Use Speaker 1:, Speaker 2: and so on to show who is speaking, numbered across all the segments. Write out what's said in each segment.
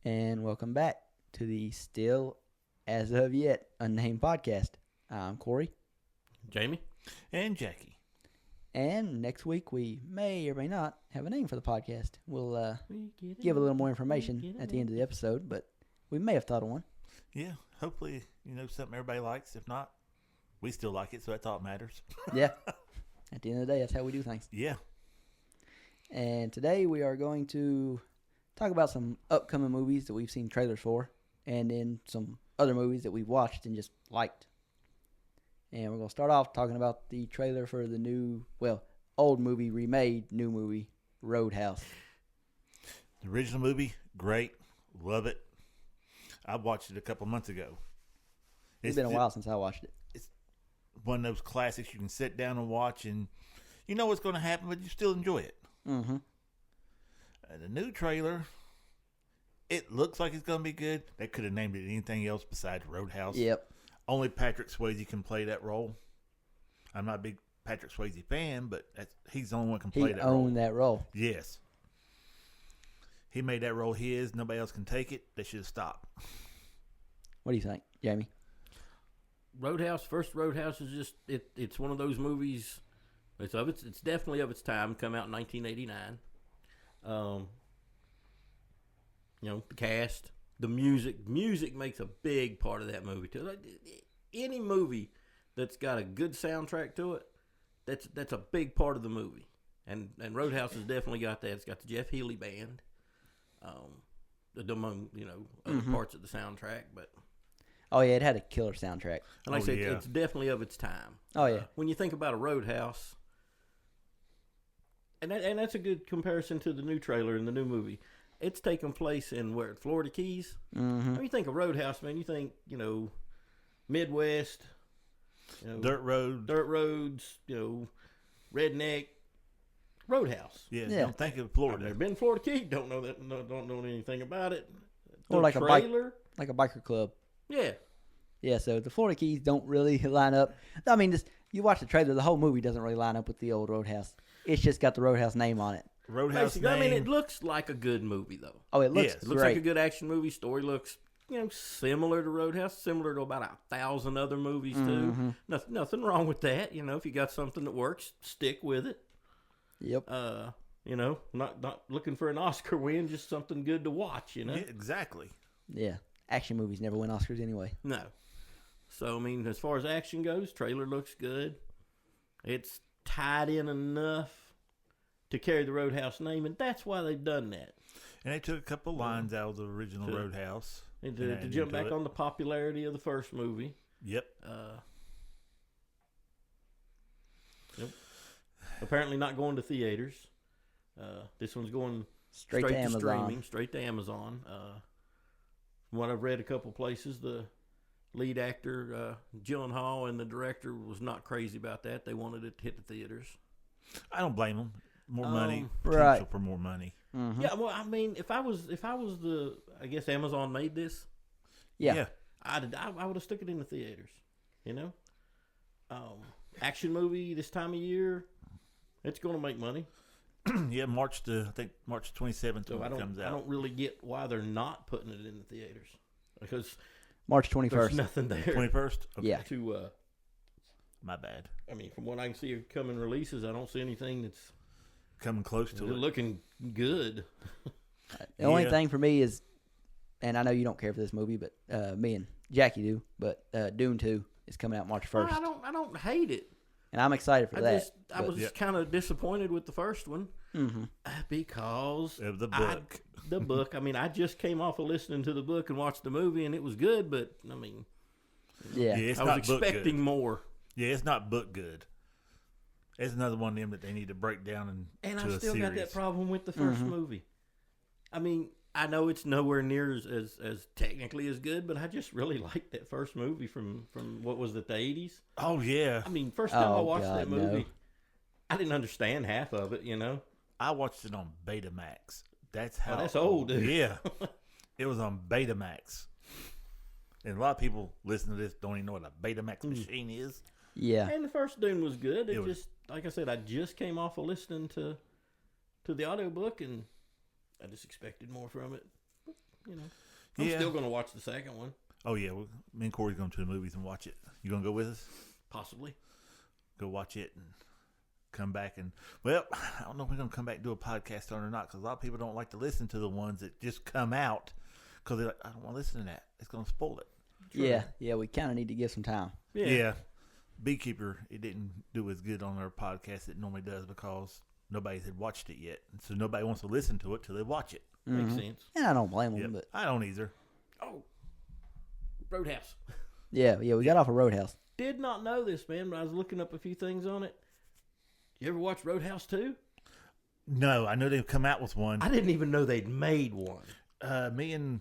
Speaker 1: and welcome back to the still, as of yet, unnamed podcast. I'm Corey,
Speaker 2: Jamie,
Speaker 3: and Jackie.
Speaker 1: and next week we may or may not have a name for the podcast. We'll give a little more information at the end of the episode, but we may have thought of one.
Speaker 3: Yeah, hopefully, something everybody likes. If not, we still like it, so that's all that matters.
Speaker 1: Yeah, at the end of the day, that's how we do things.
Speaker 3: Yeah.
Speaker 1: And today we are going to talk about some upcoming movies that we've seen trailers for, and then some other movies that we've watched and just liked. And we're going to start off talking about the trailer for the new, old movie remade, new movie, Roadhouse.
Speaker 3: The original movie, great. Love it. I watched it a couple months ago.
Speaker 1: It's been a while since I watched it.
Speaker 3: It's one of those classics you can sit down and watch, and you know what's going to happen, but you still enjoy it.
Speaker 1: Mm-hmm.
Speaker 3: The new trailer, it looks like it's going to be good. They could have named it anything else besides Roadhouse.
Speaker 1: Yep.
Speaker 3: Only Patrick Swayze can play that role. I'm not a big Patrick Swayze fan, but he's the only one who can play that role.
Speaker 1: He owned that role.
Speaker 3: Yes. He made that role his. Nobody else can take it. They should have stopped.
Speaker 1: What do you think, Jamie?
Speaker 2: First Roadhouse is just it's one of those movies. It's definitely of its time. Come out in 1989. The cast, the music makes a big part of that movie too. Like, any movie that's got a good soundtrack to it, that's a big part of the movie. And Roadhouse has definitely got that. It's got the Jeff Healey band, among other parts of the soundtrack, but.
Speaker 1: Oh, yeah, it had a killer soundtrack.
Speaker 2: And like I said, it's definitely of its time.
Speaker 1: Oh, yeah.
Speaker 2: When you think about a Roadhouse, and that's a good comparison to the new trailer and the new movie. It's taking place in Florida Keys.
Speaker 1: Mm-hmm.
Speaker 2: When you think of Roadhouse, man, you think, Midwest.
Speaker 3: Dirt
Speaker 2: roads, redneck. Roadhouse.
Speaker 3: Yeah. Don't think of Florida.
Speaker 2: I've never been to Florida Keys. Don't know anything about it.
Speaker 1: Or like
Speaker 2: trailer.
Speaker 1: Like a biker club.
Speaker 2: Yeah.
Speaker 1: Yeah, so the Florida Keys don't really line up. I mean, you watch the trailer, the whole movie doesn't really line up with the old Roadhouse. It's just got the Roadhouse name on it.
Speaker 3: Roadhouse
Speaker 2: Basically,
Speaker 3: name.
Speaker 2: I mean, it looks like a good movie, though.
Speaker 1: Oh, it looks
Speaker 3: Yes.
Speaker 2: It looks
Speaker 1: great.
Speaker 2: like a good action movie. Story looks, similar to Roadhouse, similar to about 1,000 other movies, too. Nothing wrong with that. If you got something that works, stick with it.
Speaker 1: Yep.
Speaker 2: Not looking for an Oscar win, just something good to watch,
Speaker 3: Yeah, exactly.
Speaker 1: Yeah. Action movies never win Oscars anyway.
Speaker 2: No. So, I mean, as far as action goes, trailer looks good. It's tied in enough to carry the Roadhouse name, and that's why they've done that.
Speaker 3: And they took a couple lines out of the original Roadhouse.
Speaker 2: And to jump back on the popularity of the first movie.
Speaker 3: Yep.
Speaker 2: Yep. Apparently not going to theaters. This one's going
Speaker 1: Straight to Amazon.
Speaker 2: streaming, straight to Amazon. From what I've read a couple places, the lead actor, Gyllenhaal, and the director was not crazy about that. They wanted it to hit the theaters.
Speaker 3: I don't blame them. More money,
Speaker 1: right.
Speaker 3: potential for more money.
Speaker 1: Mm-hmm.
Speaker 2: Yeah, well, I mean, if I was I guess Amazon made this.
Speaker 1: Yeah.
Speaker 2: I would have stuck it in the theaters. Action movie this time of year, it's going to make money.
Speaker 3: Yeah, March 27th
Speaker 2: So
Speaker 3: when it comes out.
Speaker 2: I don't really get why they're not putting it in the theaters, because
Speaker 1: March 21st.
Speaker 2: there's nothing there
Speaker 3: 21st? Okay.
Speaker 1: Yeah.
Speaker 2: to.
Speaker 3: My bad.
Speaker 2: I mean, from what I can see of coming releases, I don't see anything that's
Speaker 3: Coming close to it.
Speaker 2: looking good.
Speaker 1: The only thing for me is, and I know you don't care for this movie, but me and Jackie do, but Dune 2 is coming out March 1st.
Speaker 2: I don't hate it.
Speaker 1: And I'm excited for that.
Speaker 2: I was just kind of disappointed with the first one because
Speaker 3: Of the book.
Speaker 2: the book. I mean, I just came off of listening to the book and watched the movie, and it was good. But I mean,
Speaker 1: Yeah.
Speaker 3: it's
Speaker 2: I
Speaker 3: not
Speaker 2: was
Speaker 3: book
Speaker 2: expecting
Speaker 3: good.
Speaker 2: more.
Speaker 3: Yeah, it's not book good. It's another one of them that they need to break down
Speaker 2: And
Speaker 3: into
Speaker 2: I
Speaker 3: a
Speaker 2: still
Speaker 3: series.
Speaker 2: got that problem with the first movie. I mean, I know it's nowhere near as technically as good, but I just really liked that first movie from what was it, the 80s?
Speaker 3: Oh, yeah.
Speaker 2: I mean, first time I watched
Speaker 1: God,
Speaker 2: that movie,
Speaker 1: no.
Speaker 2: I didn't understand half of it,
Speaker 3: I watched it on Betamax. That's how.
Speaker 2: that's old, dude.
Speaker 3: Yeah. It was on Betamax. And a lot of people listening to this don't even know what a Betamax machine is.
Speaker 1: Yeah.
Speaker 2: And the first Dune was good.
Speaker 3: It was-
Speaker 2: Just, like I said, I just came off of listening to the audiobook, and I just expected more from it. you know, I'm still going to watch the second one.
Speaker 3: Oh yeah, me and Corey's going to the movies and watch it. You gonna go with us?
Speaker 2: Possibly.
Speaker 3: Go watch it and come back and I don't know if we're gonna come back and do a podcast on it or not, because a lot of people don't like to listen to the ones that just come out because they're like, I don't want to listen to that. It's gonna spoil it.
Speaker 1: True. Yeah. We kind of need to give some time.
Speaker 3: Yeah. Beekeeper, it didn't do as good on our podcast as it normally does because nobody had watched it yet, and so nobody wants to listen to it till they watch it.
Speaker 2: Makes sense.
Speaker 1: And I don't blame them, but
Speaker 3: I don't either.
Speaker 2: Oh, Roadhouse.
Speaker 1: yeah, we got off of Roadhouse.
Speaker 2: Did not know this, man, but I was looking up a few things on it. You ever watch Roadhouse 2?
Speaker 3: No, I know they've come out with one.
Speaker 2: I didn't even know they'd made one.
Speaker 3: Me and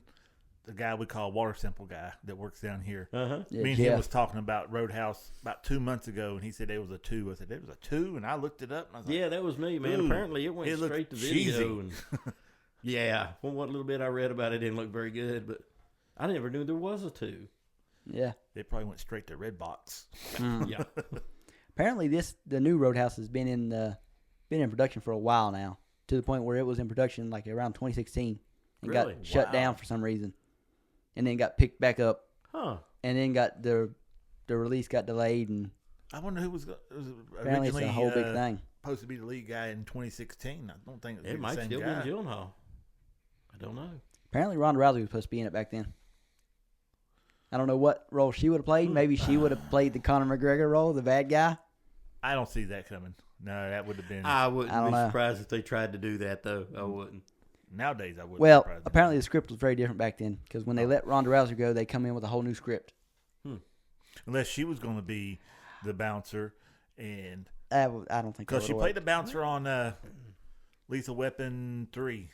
Speaker 3: the guy we call Water Simple guy that works down here.
Speaker 2: Uh-huh.
Speaker 1: Yeah,
Speaker 3: Me and him was talking about Roadhouse about 2 months ago, and he said there was a 2. I said there was a 2, and I looked it up, and I was like,
Speaker 2: Yeah, that was me, man.
Speaker 3: Ooh,
Speaker 2: Apparently it went straight to video.
Speaker 3: cheesy.
Speaker 2: And yeah, from what little bit I read about it, it didn't look very good, but I never knew there was a 2.
Speaker 1: Yeah.
Speaker 3: They probably went straight to Redbox.
Speaker 2: Yeah.
Speaker 1: Apparently, the new Roadhouse has been in production for a while now, to the point where it was in production like around 2016 and
Speaker 2: Really?
Speaker 1: got shut
Speaker 2: Wow.
Speaker 1: down for some reason, and then got picked back up,
Speaker 2: Huh.
Speaker 1: and then got the release got delayed, and
Speaker 3: I wonder who was
Speaker 1: apparently it's
Speaker 3: originally
Speaker 1: a whole big thing.
Speaker 3: supposed to be the lead guy in 2016. I don't think
Speaker 2: It
Speaker 3: the
Speaker 2: might
Speaker 3: same
Speaker 2: still
Speaker 3: guy.
Speaker 2: be in Gyllenhaal. I don't know.
Speaker 1: Apparently, Ronda Rousey was supposed to be in it back then. I don't know what role she would have played. Maybe she would have played the Conor McGregor role, the bad guy.
Speaker 3: I don't see that coming. No, that would have been
Speaker 2: I wouldn't
Speaker 1: I don't
Speaker 2: be
Speaker 1: know.
Speaker 2: surprised if they tried to do that, though. I wouldn't.
Speaker 3: nowadays. I wouldn't.
Speaker 1: Well,
Speaker 3: be surprised.
Speaker 1: apparently the script was very different back then, because when they let Ronda Rousey go, they come in with a whole new script.
Speaker 3: Unless she was going to be the bouncer, and
Speaker 1: I don't think
Speaker 3: because she
Speaker 1: that
Speaker 3: played
Speaker 1: would've
Speaker 3: the bouncer on Lethal Weapon 3.
Speaker 1: worked.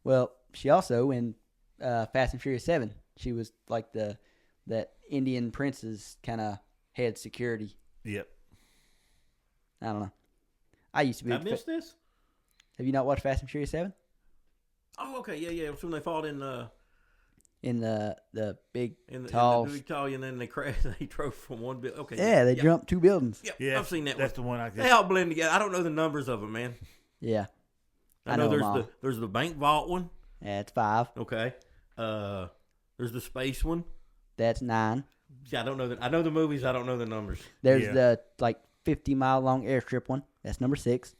Speaker 1: Well, she also in Fast and Furious 7, she was like that Indian prince's kind of head security.
Speaker 3: Yep.
Speaker 1: I don't know. I used to be.
Speaker 2: I missed this?
Speaker 1: Have you not watched Fast and Furious 7?
Speaker 2: Oh, okay. Yeah. It's when they fought in
Speaker 1: In the big
Speaker 2: the
Speaker 1: tall.
Speaker 2: big tall, and then they crashed. They drove from one building. Okay.
Speaker 1: Yeah, they jumped 2 buildings.
Speaker 2: Yeah,
Speaker 3: Yeah,
Speaker 2: I've seen that
Speaker 3: That's
Speaker 2: one.
Speaker 3: the one I
Speaker 2: They
Speaker 3: guess.
Speaker 2: all blend together. I don't know the numbers of them, man.
Speaker 1: Yeah.
Speaker 2: I know
Speaker 1: them all.
Speaker 2: there's the bank vault one.
Speaker 1: Yeah, it's 5.
Speaker 2: Okay. There's the space one.
Speaker 1: That's 9.
Speaker 2: See, I don't know I know the movies. I don't know the numbers.
Speaker 1: There's
Speaker 3: Yeah.
Speaker 1: the 50-mile long airstrip one. That's number 6.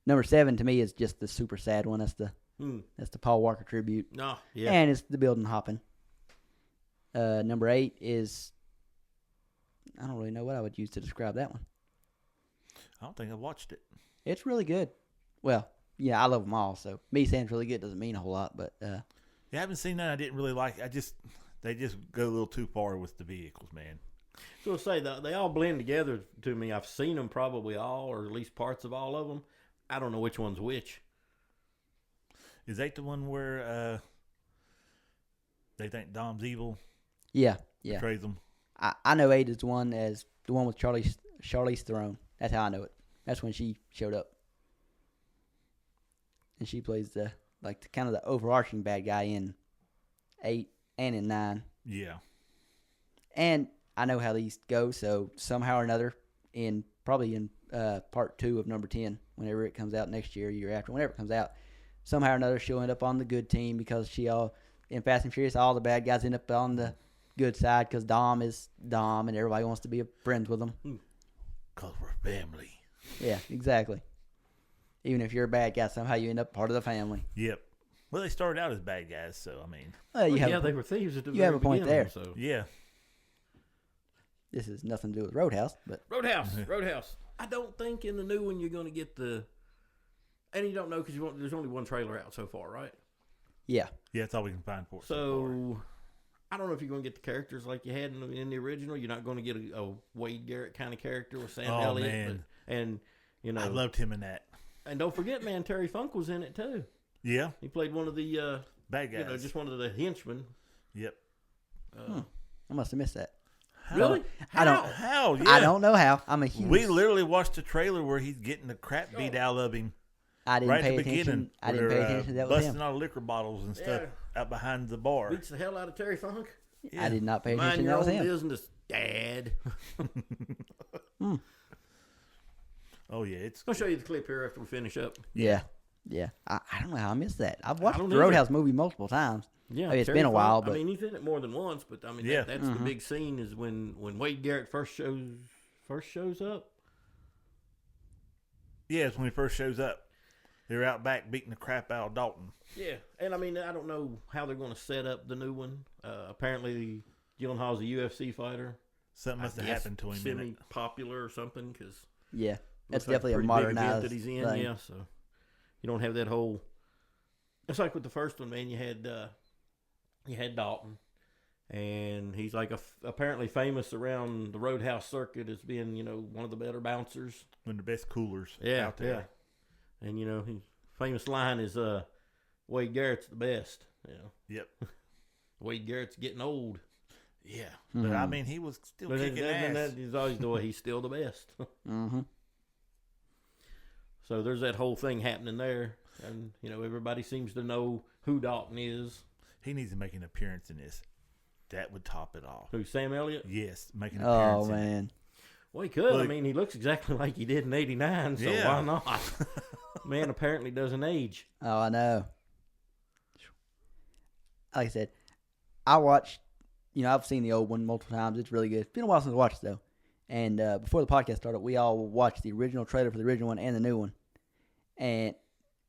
Speaker 1: Number 7 to me is just the super sad one. That's the Paul Walker tribute.
Speaker 2: No. Yeah.
Speaker 1: And it's the building hopping. Number 8 is, I don't really know what I would use to describe that one.
Speaker 3: I don't think I watched it.
Speaker 1: It's really good. Well, yeah, I love them all. So me saying it's really good doesn't mean a whole lot, but
Speaker 3: Yeah, I haven't seen that. I didn't really like. They just go a little too far with the vehicles, man.
Speaker 2: So I'll say they all blend together to me. I've seen them probably all, or at least parts of all of them. I don't know which one's which.
Speaker 3: Is that the one where they think Dom's evil?
Speaker 1: yeah.
Speaker 3: Betrays them.
Speaker 1: I know 8 is the one with Charlize Theron. That's how I know it. That's when she showed up, and she plays the kind of the overarching bad guy in 8 and in 9.
Speaker 3: Yeah.
Speaker 1: And I know how these go. So somehow or another, probably in part 2 of number 10, whenever it comes out next year, year after, whenever it comes out, somehow or another she'll end up on the good team, because in Fast and Furious, all the bad guys end up on the good side because Dom is Dom, and everybody wants to be friends with him.
Speaker 3: Because we're family.
Speaker 1: Yeah, exactly. Even if you're a bad guy, somehow you end up part of the family.
Speaker 3: Yep. Well, they started out as bad guys, so I mean.
Speaker 1: Well,
Speaker 2: They were thieves at the
Speaker 1: you
Speaker 2: very
Speaker 1: have a point
Speaker 2: beginning,
Speaker 1: there.
Speaker 2: So.
Speaker 3: Yeah.
Speaker 1: This has nothing to do with Roadhouse, but
Speaker 2: Roadhouse. I don't think in the new one you're going to get the. And you don't know because there's only one trailer out so far, right?
Speaker 1: yeah.
Speaker 3: Yeah, that's all we can find for it.
Speaker 2: So I don't know if you're going to get the characters like you had in the original. You're not going to get a Wade Garrett kind of character with Sam Elliott.
Speaker 3: Man.
Speaker 2: And
Speaker 3: I loved him in that.
Speaker 2: And don't forget, man, Terry Funk was in it too.
Speaker 3: Yeah.
Speaker 2: He played one of the
Speaker 3: Bad guys.
Speaker 2: just one of the henchmen.
Speaker 3: Yep.
Speaker 1: I must have missed that.
Speaker 2: Really?
Speaker 1: I don't.
Speaker 3: How? Yeah.
Speaker 1: I don't know how. I'm a huge.
Speaker 3: We literally watched a trailer where he's getting the crap beat out of him
Speaker 1: I didn't
Speaker 3: right
Speaker 1: pay
Speaker 3: at the
Speaker 1: attention.
Speaker 3: beginning.
Speaker 1: I didn't pay attention to that was
Speaker 3: busting
Speaker 1: him.
Speaker 3: all liquor bottles and stuff
Speaker 2: Yeah.
Speaker 3: out behind the bar.
Speaker 2: Beats the hell out of Terry Funk.
Speaker 1: I did not pay
Speaker 2: Mind
Speaker 1: attention.
Speaker 2: your
Speaker 1: That was
Speaker 2: own
Speaker 1: him.
Speaker 2: business, Dad.
Speaker 3: Oh yeah, it's
Speaker 2: I'll show you the clip here after we finish up.
Speaker 1: Yeah. Yeah, I don't know how I missed that. I've watched
Speaker 2: don't
Speaker 1: the
Speaker 2: either.
Speaker 1: Roadhouse movie multiple times.
Speaker 2: Yeah,
Speaker 1: I mean, it's
Speaker 2: Terry
Speaker 1: been a
Speaker 2: Funk-
Speaker 1: while,
Speaker 2: I
Speaker 1: but
Speaker 2: mean, he's in it more than once. But I mean,
Speaker 3: Yeah.
Speaker 2: that's the big scene is when Wade Garrett first shows up.
Speaker 3: Yeah, it's when he first shows up. They're out back beating the crap out of Dalton.
Speaker 2: Yeah, and I mean, I don't know how they're going to set up the new one. Apparently, Gyllenhaal's a UFC fighter.
Speaker 3: Something must have happened to him in it.
Speaker 2: Semi-popular or something, because
Speaker 1: yeah, that's
Speaker 2: like
Speaker 1: definitely a
Speaker 2: pretty big event
Speaker 1: modernized
Speaker 2: that he's in.
Speaker 1: thing.
Speaker 2: Yeah, so you don't have that whole. It's like with the first one, man. You had Dalton, and he's like apparently famous around the Roadhouse circuit as being one of the better bouncers.
Speaker 3: One of the best coolers out there.
Speaker 2: Yeah. And his famous line is Wade Garrett's the best.
Speaker 3: Yep.
Speaker 2: Wade Garrett's getting old.
Speaker 3: Yeah. But I mean, he was still kicking ass.
Speaker 2: That is always the way he's still the best.
Speaker 1: Mm-hmm.
Speaker 2: So there's that whole thing happening there. And, everybody seems to know who Dalton is.
Speaker 3: He needs to make an appearance in this. That would top it all.
Speaker 2: Who, Sam Elliott?
Speaker 3: Yes, make an appearance
Speaker 1: Oh
Speaker 3: in it.
Speaker 1: man,
Speaker 2: Well, he could. I mean, he looks exactly like he did in '89, so
Speaker 3: Yeah.
Speaker 2: why not? Man apparently doesn't age.
Speaker 1: oh I know. Like I said, I watched. I've seen the old one multiple times. It's really good. It's been a while since I watched it though. And before the podcast started, we all watched the original trailer for the original one and the new one. And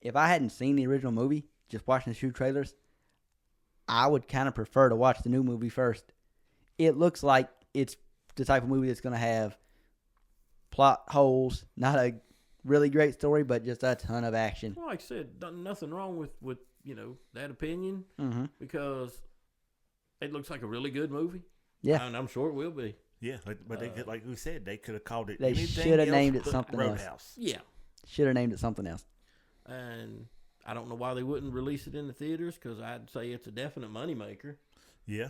Speaker 1: if I hadn't seen the original movie, just watching the two trailers, I would kind of prefer to watch the new movie first. It looks like it's the type of movie that's going to have plot holes, not a really great story, but just a ton of action.
Speaker 2: Well, like I said, nothing wrong with that opinion
Speaker 1: Mm-hmm.
Speaker 2: because it looks like a really good movie.
Speaker 1: Yeah.
Speaker 2: And I'm sure it will be.
Speaker 3: Yeah, but they could, like we said, they could have called it.
Speaker 1: They
Speaker 3: anything
Speaker 1: should have
Speaker 3: else
Speaker 1: named it
Speaker 3: but
Speaker 1: something else.
Speaker 3: Roadhouse.
Speaker 2: Yeah.
Speaker 1: Should have named it something else.
Speaker 2: And I don't know why they wouldn't release it in the theaters because I'd say it's a definite moneymaker.
Speaker 3: Yeah.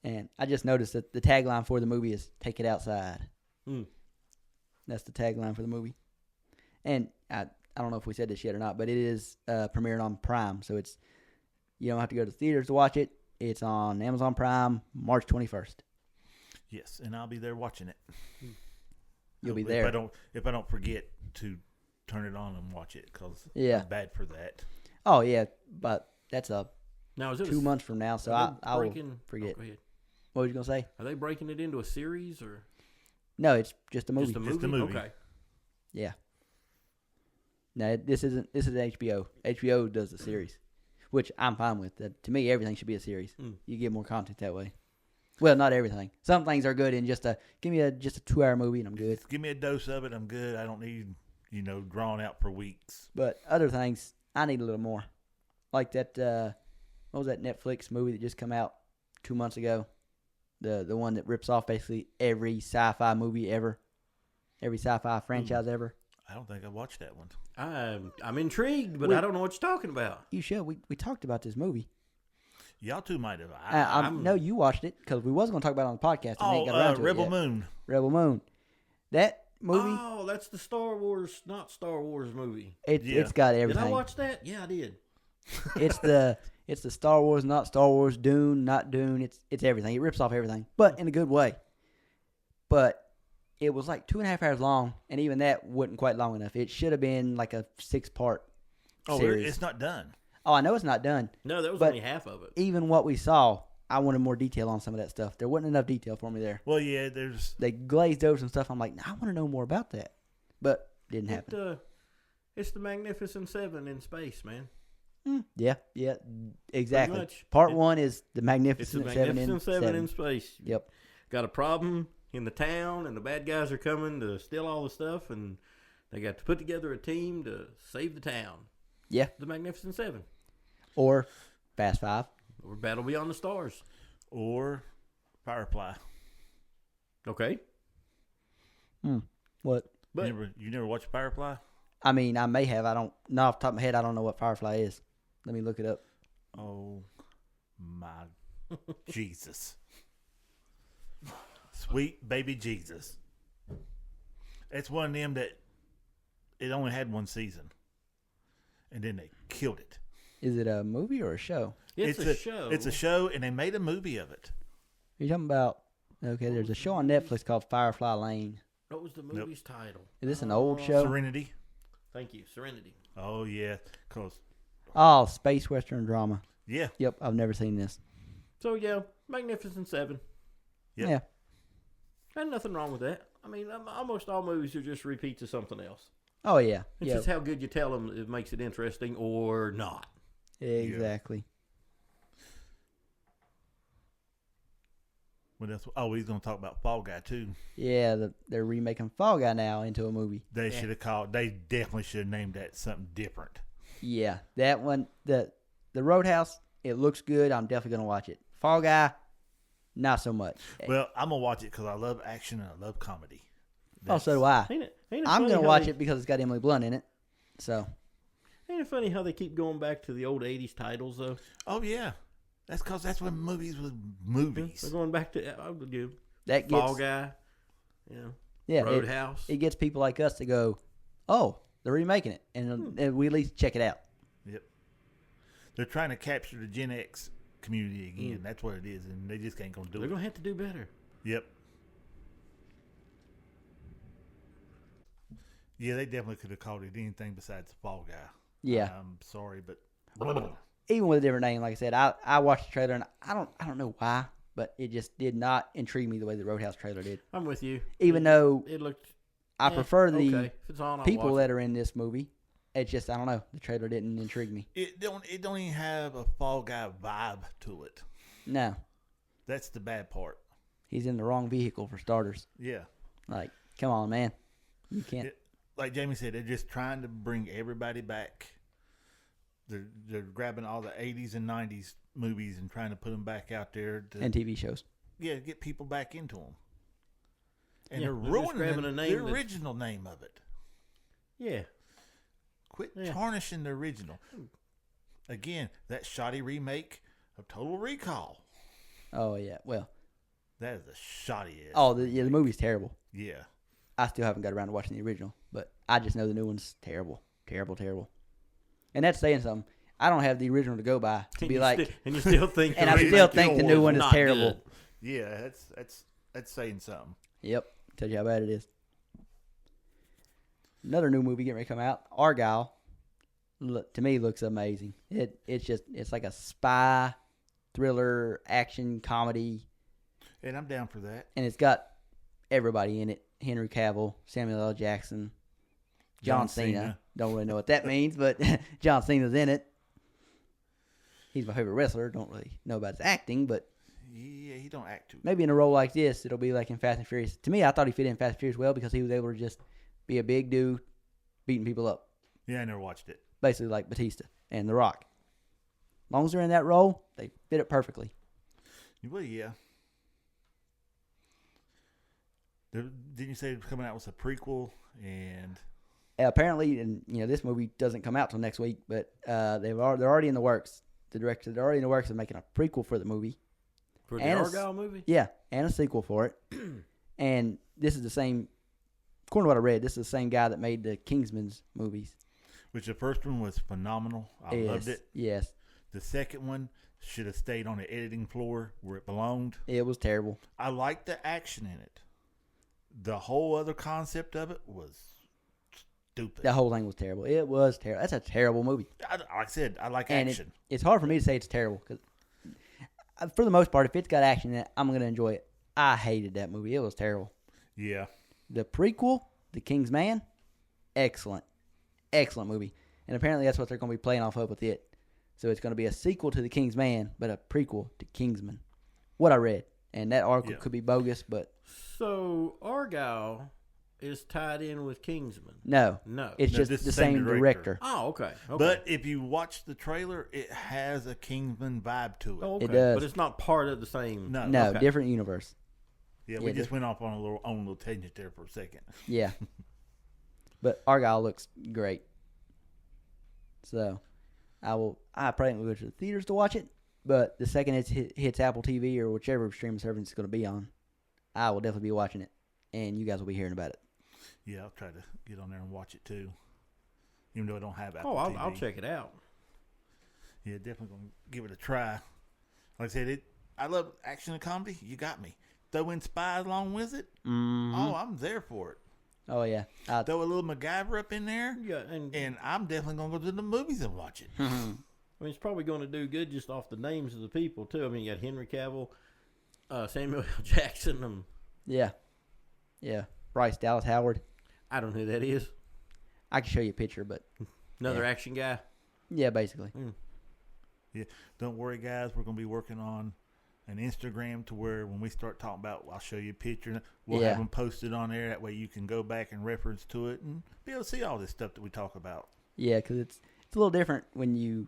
Speaker 1: And I just noticed that the tagline for the movie is "Take it outside." That's the tagline for the movie. And I don't know if we said this yet or not, but it is premiering on Prime, so you don't have to go to the theaters to watch it. It's on Amazon Prime, March 21st.
Speaker 3: Yes, and I'll be there watching it.
Speaker 1: You'll be
Speaker 3: If
Speaker 1: there.
Speaker 3: if I don't forget to turn it on and watch it, because
Speaker 1: Yeah.
Speaker 3: I'm bad for that.
Speaker 1: Oh yeah, but that's
Speaker 2: Now, is it
Speaker 1: 2 months from now, so I will forget.
Speaker 2: Go ahead.
Speaker 1: What was you gonna say?
Speaker 2: Are they breaking it into a series or
Speaker 1: No, it's just a movie.
Speaker 2: just a movie?
Speaker 3: Just a movie.
Speaker 2: Okay.
Speaker 1: Yeah. No, this is HBO. HBO does the series, which I'm fine with. To me, everything should be a series. You get more content that way. Well, not everything. Some things are good in give me just a 2-hour movie and I'm good.
Speaker 3: Give me a dose of it. I'm good. I don't need drawn out for weeks.
Speaker 1: But other things, I need a little more. Like that. What was that Netflix movie that just come out 2 months ago? The one that rips off basically every sci-fi movie ever, every sci-fi franchise ever.
Speaker 3: I don't think I watched that one.
Speaker 2: I'm intrigued, but I don't know what you're talking about.
Speaker 1: You should. We talked about this movie.
Speaker 3: Y'all two might have.
Speaker 1: No, you watched it because we was going to talk about it on the podcast. And ain't got around to it
Speaker 3: Rebel
Speaker 1: yet.
Speaker 3: Moon.
Speaker 1: Rebel Moon. That movie,
Speaker 2: Oh, that's the Star Wars, not Star Wars movie.
Speaker 1: it's got everything.
Speaker 2: Did I watch that? Yeah, I did.
Speaker 1: It's the Star Wars, not Star Wars. Dune, not Dune. It's everything. It rips off everything, but in a good way. But it was like 2.5 hours long, and even that wasn't quite long enough. It should have been like a 6-part series.
Speaker 3: It's not done.
Speaker 1: Oh, I know it's not done.
Speaker 2: No, that was
Speaker 1: But
Speaker 2: only half of it.
Speaker 1: Even what we saw, I wanted more detail on some of that stuff. There wasn't enough detail for me there.
Speaker 3: Well, yeah, there's.
Speaker 1: They glazed over some stuff. I'm like, I want to know more about that, but didn't happen.
Speaker 2: It's the Magnificent Seven in space, man.
Speaker 1: Yeah, exactly.
Speaker 2: much.
Speaker 1: Part 1 is the
Speaker 2: It's the
Speaker 1: Magnificent
Speaker 2: Magnificent
Speaker 1: Seven.
Speaker 2: Seven in space.
Speaker 1: Yep.
Speaker 2: Got a problem in the town, and the bad guys are coming to steal all the stuff, and they got to put together a team to save the town.
Speaker 1: Yeah.
Speaker 2: The Magnificent Seven.
Speaker 1: Or Fast 5.
Speaker 2: Or Battle Beyond the Stars.
Speaker 3: Or Firefly.
Speaker 2: Okay.
Speaker 1: What?
Speaker 2: But
Speaker 3: You never watched Firefly?
Speaker 1: I mean, I may have. I don't. Not off the top of my head, I don't know what Firefly is. Let me look it up.
Speaker 3: Oh my Jesus. Sweet baby Jesus. It's one of them that it only had one season. And then they killed it.
Speaker 1: Is it a movie or a show?
Speaker 2: it's a show.
Speaker 3: It's a show, and they made a movie of it.
Speaker 1: You're talking about? Okay, there's a show on Netflix called Firefly Lane.
Speaker 2: What was the movie's title?
Speaker 1: Is this an old show?
Speaker 3: Serenity.
Speaker 2: Thank you. Serenity.
Speaker 3: Oh yeah, cause
Speaker 1: Oh, space western drama.
Speaker 3: yeah,
Speaker 1: Yep, I've never seen this.
Speaker 2: So yeah, Magnificent Seven.
Speaker 3: Yep.
Speaker 1: Yeah.
Speaker 2: And nothing wrong with that. I mean, almost all movies are just repeats of something else.
Speaker 1: Oh yeah.
Speaker 2: It's just how good you tell them it makes it interesting or not.
Speaker 1: Exactly.
Speaker 3: What else? Oh, he's gonna talk about Fall Guy too.
Speaker 1: Yeah, they're remaking Fall Guy now into a movie.
Speaker 3: They should have called. They definitely should have named that something different.
Speaker 1: Yeah, that one, the Roadhouse, it looks good. I'm definitely gonna watch it. Fall Guy, not so much.
Speaker 3: Well, I'm gonna watch it because I love action and I love comedy.
Speaker 1: Oh, so do I.
Speaker 2: Ain't it
Speaker 1: I'm
Speaker 2: funny
Speaker 1: gonna
Speaker 2: how
Speaker 1: watch
Speaker 2: they-
Speaker 1: it because it's got Emily Blunt in it. So
Speaker 2: Ain't it funny how they keep going back to the old '80s titles though?
Speaker 3: Oh yeah, that's because that's when movies was movies.
Speaker 2: They're going back to I would do
Speaker 1: that
Speaker 2: Fall
Speaker 1: gets
Speaker 2: Guy, you know,
Speaker 1: yeah,
Speaker 2: Roadhouse.
Speaker 1: it gets people like us to go, oh, they're remaking it, and we at least check it out.
Speaker 3: Yep. They're trying to capture the Gen X community again. That's what it is, and they just ain't gonna do
Speaker 2: They're
Speaker 3: it.
Speaker 2: gonna have to do better.
Speaker 3: Yep. Yeah, they definitely could have called it anything besides Fall Guy.
Speaker 1: Yeah.
Speaker 3: I'm sorry, but
Speaker 1: Even with a different name, like I said, I watched the trailer and I don't know why, but it just did not intrigue me the way the Roadhouse trailer did.
Speaker 2: I'm with you.
Speaker 1: Even though
Speaker 2: It looked.
Speaker 1: I prefer the
Speaker 2: okay. If it's on, I'll
Speaker 1: people
Speaker 2: watch
Speaker 1: that are in this movie, it's just I don't know. The trailer didn't intrigue me.
Speaker 3: it don't even have a Fall Guy vibe to it.
Speaker 1: No,
Speaker 3: That's the bad part.
Speaker 1: he's in the wrong vehicle for starters.
Speaker 3: Yeah.
Speaker 1: Like, come on, man, you can't.
Speaker 3: Like Jamie said, they're just trying to bring everybody back. They're grabbing all the 80s and 90s movies and trying to put them back out there to
Speaker 1: And TV shows.
Speaker 3: get people back into them. And
Speaker 2: Yeah,
Speaker 3: they're
Speaker 2: they're just
Speaker 3: ruining
Speaker 2: grabbing a name
Speaker 3: the
Speaker 2: that's-
Speaker 3: original name of it.
Speaker 2: Yeah.
Speaker 3: Quit
Speaker 2: Yeah.
Speaker 3: tarnishing the original. Again, that shoddy remake of Total Recall.
Speaker 1: Oh yeah, well,
Speaker 3: That is the shoddiest.
Speaker 1: oh the movie's terrible.
Speaker 3: Yeah.
Speaker 1: I still haven't got around to watching the original, but I just know the new one's terrible, terrible, terrible. And that's saying something. I don't have the original to go by to
Speaker 2: And
Speaker 1: be
Speaker 2: you
Speaker 1: like,
Speaker 2: and you still think,
Speaker 1: and
Speaker 2: the
Speaker 1: I still
Speaker 2: remake
Speaker 1: think the new one is
Speaker 2: not
Speaker 1: terrible.
Speaker 2: good.
Speaker 3: Yeah, that's saying something.
Speaker 1: Yep, tells you how bad it is. Another new movie getting ready to come out, Argyle. To me, looks amazing. It's like a spy thriller action comedy,
Speaker 3: And I'm down for that.
Speaker 1: and it's got everybody in it: Henry Cavill, Samuel L. Jackson, John Cena. Don't really know what that means, but John Cena's in it. He's my favorite wrestler. Don't really know about his acting, but
Speaker 3: Yeah, he don't act too.
Speaker 1: maybe in a role like this, it'll be like in Fast and Furious. To me, I thought he fit in Fast and Furious well because he was able to just be a big dude beating people up,
Speaker 3: Yeah, I never watched it.
Speaker 1: basically like Batista and The Rock. As long as they're in that role, they fit it perfectly.
Speaker 3: Well, yeah. Didn't you say it was coming out with a prequel? And
Speaker 1: Apparently, and this movie doesn't come out till next week, but they're already in the works. The director, they're already in the works of making a prequel for the movie.
Speaker 2: For the
Speaker 1: And
Speaker 2: Argyle movie?
Speaker 1: Yeah, and a sequel for it. And this is the same, according to what I read, this is the same guy that made the Kingsman's movies.
Speaker 3: which the first one was phenomenal. I loved it.
Speaker 1: Yes,
Speaker 3: The second one should have stayed on the editing floor where it belonged.
Speaker 1: it was terrible.
Speaker 3: I liked the action in it. The whole other concept of it was stupid.
Speaker 1: That whole thing was terrible. It was terrible. That's a terrible movie.
Speaker 3: Like I said, I like
Speaker 1: And
Speaker 3: action.
Speaker 1: it's hard for me to say it's terrible because, for the most part, if it's got action in it, I'm going to enjoy it. I hated that movie. It was terrible.
Speaker 3: Yeah.
Speaker 1: The prequel, The King's Man, excellent. Excellent movie. And apparently that's what they're going to be playing off of with it. So it's going to be a sequel to The King's Man, but a prequel to Kingsman. What I read. And that article
Speaker 3: Yeah.
Speaker 1: could be bogus, but
Speaker 2: So Argyle is tied in with Kingsman.
Speaker 1: no.
Speaker 2: No.
Speaker 1: It's
Speaker 3: No,
Speaker 1: just
Speaker 3: this
Speaker 1: the
Speaker 3: is the same
Speaker 1: same
Speaker 3: director.
Speaker 1: director.
Speaker 2: Oh, okay.
Speaker 3: But if you watch the trailer, it has a Kingsman vibe to it.
Speaker 2: Oh, okay.
Speaker 1: It does.
Speaker 2: But it's not part of the same.
Speaker 3: No.
Speaker 1: No,
Speaker 2: Okay.
Speaker 1: different universe.
Speaker 3: Yeah, we
Speaker 1: Yeah,
Speaker 3: just went off on a little tangent there for a second.
Speaker 1: Yeah. But Argyle looks great. So I probably won't go to the theaters to watch it, but the second it hits Apple TV or whichever streaming service it's going to be on, I will definitely be watching it, and you guys will be hearing about it.
Speaker 3: Yeah, I'll try to get on there and watch it too. Even though I don't have Apple
Speaker 2: Oh,
Speaker 3: TV.
Speaker 2: I'll check it out.
Speaker 3: Yeah, definitely gonna give it a try. Like I said, I love action and comedy. You got me. Throw in spies along with it.
Speaker 1: Mm-hmm.
Speaker 3: Oh, I'm there for it.
Speaker 1: Oh yeah.
Speaker 3: Throw a little MacGyver up in there,
Speaker 2: Yeah,
Speaker 3: and I'm definitely gonna go to the movies and watch it.
Speaker 2: I mean, it's probably going to do good just off the names of the people too. I mean, you got Henry Cavill, Samuel L. Jackson.
Speaker 1: Yeah. Bryce Dallas Howard.
Speaker 2: I don't know who that is.
Speaker 1: I can show you a picture, but
Speaker 2: Another action guy.
Speaker 1: yeah, basically.
Speaker 3: Yeah, don't worry, guys. We're gonna be working on an Instagram to where when we start talking about, I'll show you a picture. We'll have them posted on there. That way you can go back and reference to it and be able to see all this stuff that we talk about.
Speaker 1: Yeah, because it's a little different when you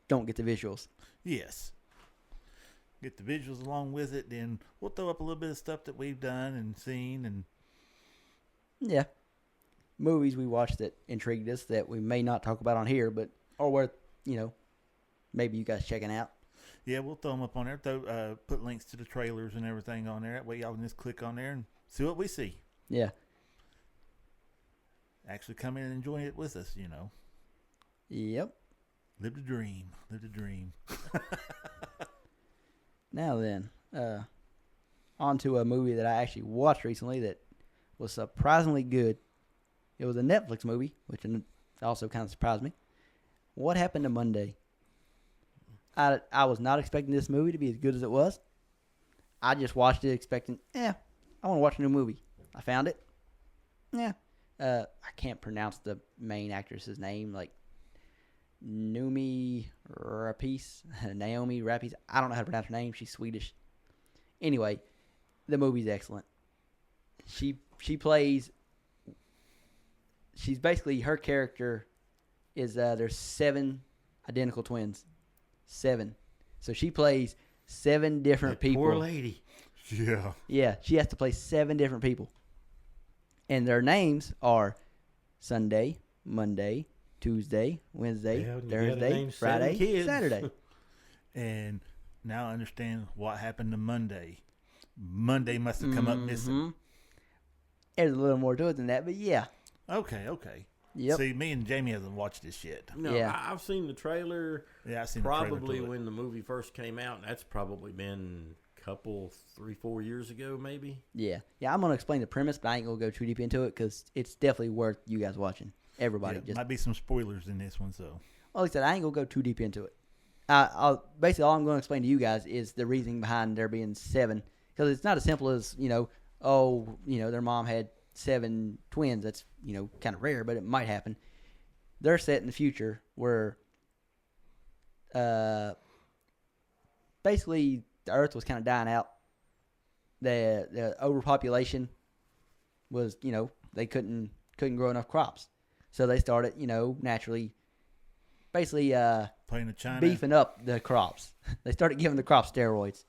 Speaker 1: don't get the visuals.
Speaker 3: Yes. Get the visuals along with it, then we'll throw up a little bit of stuff that we've done and seen, and
Speaker 1: Yeah. Movies we watched that intrigued us that we may not talk about on here, but are worth, maybe you guys checking out.
Speaker 3: yeah, we'll throw them up on there. Put links to the trailers and everything on there. That way y'all can just click on there and see what we see.
Speaker 1: Yeah.
Speaker 3: Actually come in and enjoy it with us,
Speaker 1: Yep.
Speaker 3: Live the dream. Live the dream.
Speaker 1: Now then, on to a movie that I actually watched recently that was surprisingly good. It was a Netflix movie, which also kind of surprised me. What Happened to Monday? I was not expecting this movie to be as good as it was. I just watched it expecting, I want to watch a new movie. I found it. I can't pronounce the main actress's name, like Naomi Rapace. I don't know how to pronounce her name. She's Swedish. Anyway, the movie's excellent. She plays. She's basically, her character is there's 7 identical twins. 7. So she plays 7 different people.
Speaker 2: Poor lady.
Speaker 3: Yeah.
Speaker 1: Yeah, she has to play 7 different people. And their names are Sunday, Monday, Tuesday, Wednesday,
Speaker 2: Well, you gotta
Speaker 1: Thursday,
Speaker 2: name 7
Speaker 1: Friday,
Speaker 2: kids.
Speaker 1: Saturday.
Speaker 3: And now I understand what happened to Monday. Monday must have come up missing.
Speaker 1: There's a little more to it than that, but yeah.
Speaker 3: Okay.
Speaker 1: Yep.
Speaker 3: See, me and Jamie hasn't watched this yet.
Speaker 2: No,
Speaker 1: Yeah.
Speaker 2: I've seen the trailer.
Speaker 3: Yeah, I've seen
Speaker 2: Probably
Speaker 3: the trailer to it.
Speaker 2: when the movie first came out. And that's probably been a couple, 3-4 years ago, maybe.
Speaker 1: Yeah. I'm going to explain the premise, but I ain't going to go too deep into it because it's definitely worth you guys watching. Everybody.
Speaker 3: Yeah, might be some spoilers in this one, so.
Speaker 1: Well, like I said, I ain't going to go too deep into it. Basically, all I'm going to explain to you guys is the reasoning behind there being 7. Because it's not as simple as, their mom had 7 twins. That's, kind of rare, but it might happen. They're set in the future where basically the earth was kind of dying out. The overpopulation was, they couldn't grow enough crops. So they started, naturally, basically
Speaker 3: Playing the China.
Speaker 1: beefing up the crops. They started giving the crops steroids.